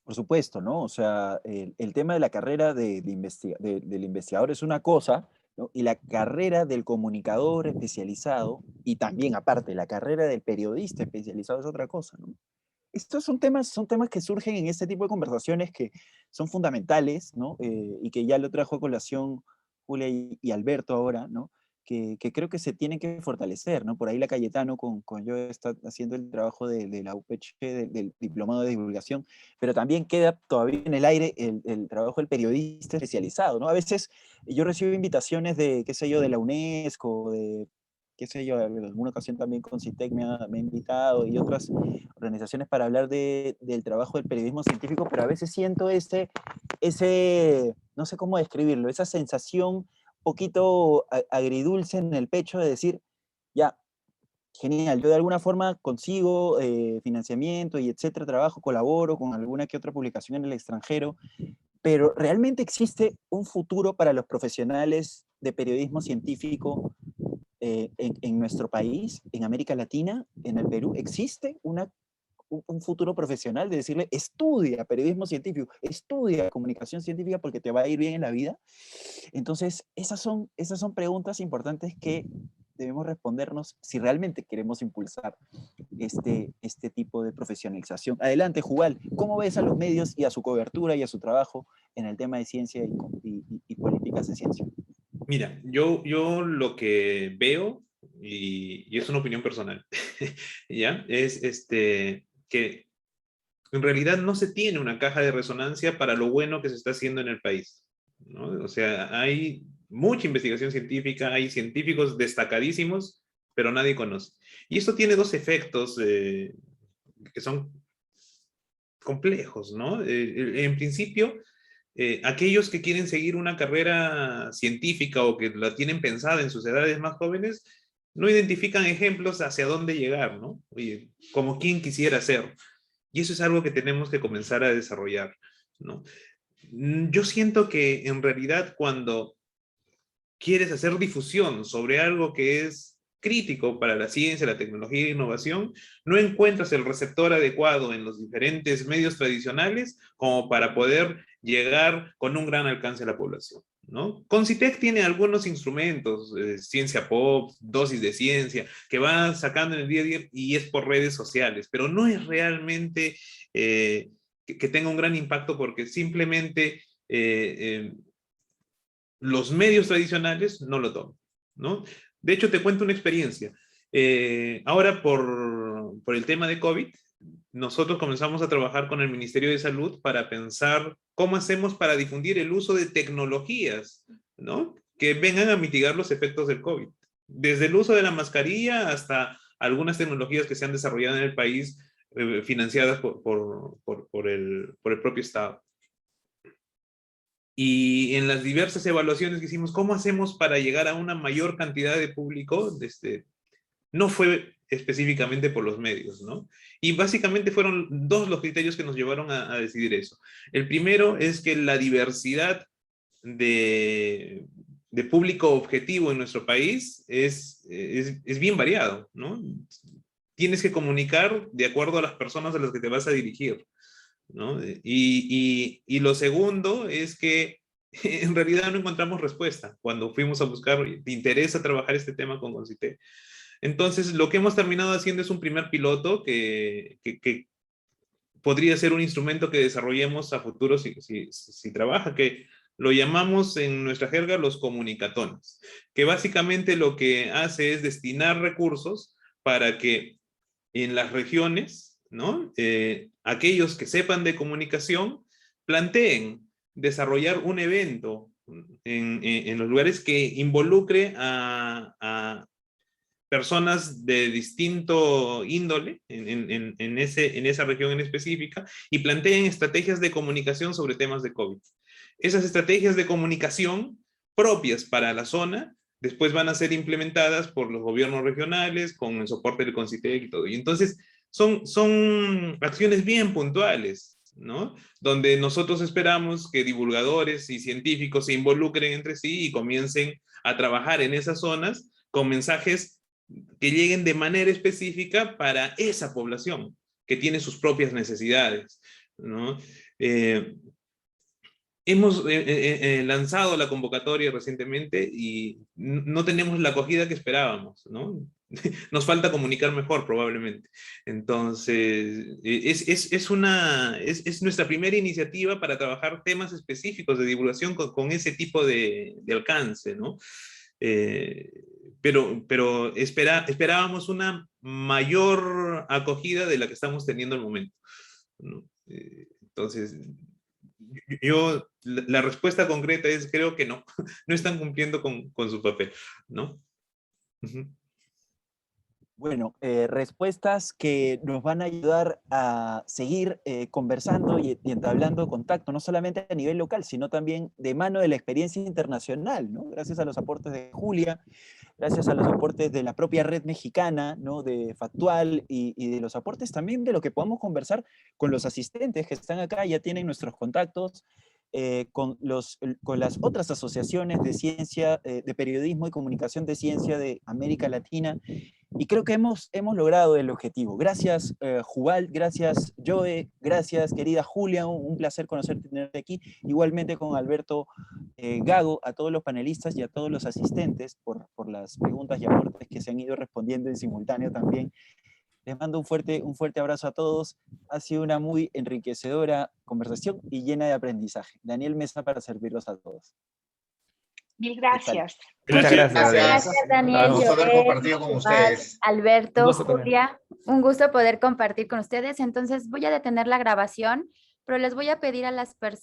Por supuesto, ¿no? O sea, el tema de la carrera del investigador es una cosa, ¿no? Y la carrera del comunicador especializado, y también aparte, la carrera del periodista especializado es otra cosa, ¿no? Estos son temas que surgen en este tipo de conversaciones que son fundamentales, ¿no? Y que ya lo trajo a colación Julia y Alberto ahora, ¿no? Que creo que se tienen que fortalecer, ¿no? Por ahí la Cayetano con yo está haciendo el trabajo de la UPH, del diplomado de divulgación, pero también queda todavía en el aire el trabajo del periodista especializado, ¿no? A veces yo recibo invitaciones de, qué sé yo, de la UNESCO, de, qué sé yo, en alguna ocasión también con CITEC me ha invitado, y otras organizaciones, para hablar del trabajo del periodismo científico, pero a veces siento no sé cómo describirlo, esa sensación poquito agridulce en el pecho de decir, ya, genial, yo de alguna forma consigo financiamiento y etcétera, trabajo, colaboro con alguna que otra publicación en el extranjero, pero ¿realmente existe un futuro para los profesionales de periodismo científico en nuestro país, en América Latina, en el Perú? ¿Existe un futuro profesional de decirle, estudia periodismo científico, estudia comunicación científica porque te va a ir bien en la vida? Entonces, esas son preguntas importantes que debemos respondernos si realmente queremos impulsar este tipo de profesionalización. Adelante, Jubal, ¿cómo ves a los medios y a su cobertura y a su trabajo en el tema de ciencia y políticas de ciencia? Mira, yo lo que veo, y es una opinión personal, ¿ya? Es que en realidad no se tiene una caja de resonancia para lo bueno que se está haciendo en el país, ¿no? O sea, hay mucha investigación científica, hay científicos destacadísimos, pero nadie conoce. Y esto tiene dos efectos que son complejos, ¿no? En principio, aquellos que quieren seguir una carrera científica o que la tienen pensada en sus edades más jóvenes, no identifican ejemplos hacia dónde llegar, ¿no? Oye, como quien quisiera ser. Y eso es algo que tenemos que comenzar a desarrollar, ¿no? Yo siento que en realidad cuando quieres hacer difusión sobre algo que es crítico para la ciencia, la tecnología e innovación, no encuentras el receptor adecuado en los diferentes medios tradicionales como para poder llegar con un gran alcance a la población, ¿no? Concitec tiene algunos instrumentos, Ciencia Pop, Dosis de Ciencia, que va sacando en el día a día y es por redes sociales, pero no es realmente que tenga un gran impacto porque simplemente los medios tradicionales no lo toman, ¿no? De hecho, te cuento una experiencia. Ahora, por el tema de COVID, nosotros comenzamos a trabajar con el Ministerio de Salud para pensar cómo hacemos para difundir el uso de tecnologías, ¿no? Que vengan a mitigar los efectos del COVID. Desde el uso de la mascarilla hasta algunas tecnologías que se han desarrollado en el país financiadas por el propio Estado. Y en las diversas evaluaciones que hicimos, ¿cómo hacemos para llegar a una mayor cantidad de público? No fue específicamente por los medios, ¿no? Y básicamente fueron dos los criterios que nos llevaron a decidir eso. El primero es que la diversidad de público objetivo en nuestro país es bien variado, ¿no? Tienes que comunicar de acuerdo a las personas a las que te vas a dirigir, ¿no? Y lo segundo es que en realidad no encontramos respuesta cuando fuimos a buscar, ¿te interesa trabajar este tema con Concitec? Entonces, lo que hemos terminado haciendo es un primer piloto que podría ser un instrumento que desarrollemos a futuro si trabaja, que lo llamamos en nuestra jerga los comunicatones, que básicamente lo que hace es destinar recursos para que en las regiones, ¿no? Aquellos que sepan de comunicación planteen desarrollar un evento en los lugares que involucre a personas de distinto índole en esa región en específica y planteen estrategias de comunicación sobre temas de COVID. Esas estrategias de comunicación propias para la zona después van a ser implementadas por los gobiernos regionales con el soporte del Concitec y todo. Y entonces son acciones bien puntuales, ¿no? Donde nosotros esperamos que divulgadores y científicos se involucren entre sí y comiencen a trabajar en esas zonas con mensajes que lleguen de manera específica para esa población que tiene sus propias necesidades, ¿no? Hemos lanzado la convocatoria recientemente y no tenemos la acogida que esperábamos, ¿no? Nos falta comunicar mejor, probablemente. Entonces, es nuestra primera iniciativa para trabajar temas específicos de divulgación con ese tipo de alcance, ¿no? Pero esperábamos una mayor acogida de la que estamos teniendo al momento, ¿no? Entonces, la respuesta concreta es creo que no, no están cumpliendo con su papel, ¿no? Uh-huh. Bueno, respuestas que nos van a ayudar a seguir conversando y entablando contacto, no solamente a nivel local, sino también de mano de la experiencia internacional, ¿no? Gracias a los aportes de Julia, gracias a los aportes de la propia red mexicana, ¿no? De Factual y de los aportes también de lo que podamos conversar con los asistentes que están acá, ya tienen nuestros contactos, con las otras asociaciones de ciencia, de periodismo y comunicación de ciencia de América Latina, y creo que hemos logrado el objetivo. Gracias, Jubal, gracias, Joe, gracias, querida Julia, un placer tenerte aquí, igualmente con Alberto Gago, a todos los panelistas y a todos los asistentes por las preguntas y aportes que se han ido respondiendo en simultáneo también. Les mando un fuerte abrazo a todos. Ha sido una muy enriquecedora conversación y llena de aprendizaje. Daniel Mesa para servirlos a todos. Mil gracias. Muchas gracias. Gracias, Daniel. Un gusto haber compartido con ustedes. Alberto, Julia, un gusto poder compartir con ustedes. Entonces voy a detener la grabación, pero les voy a pedir a las personas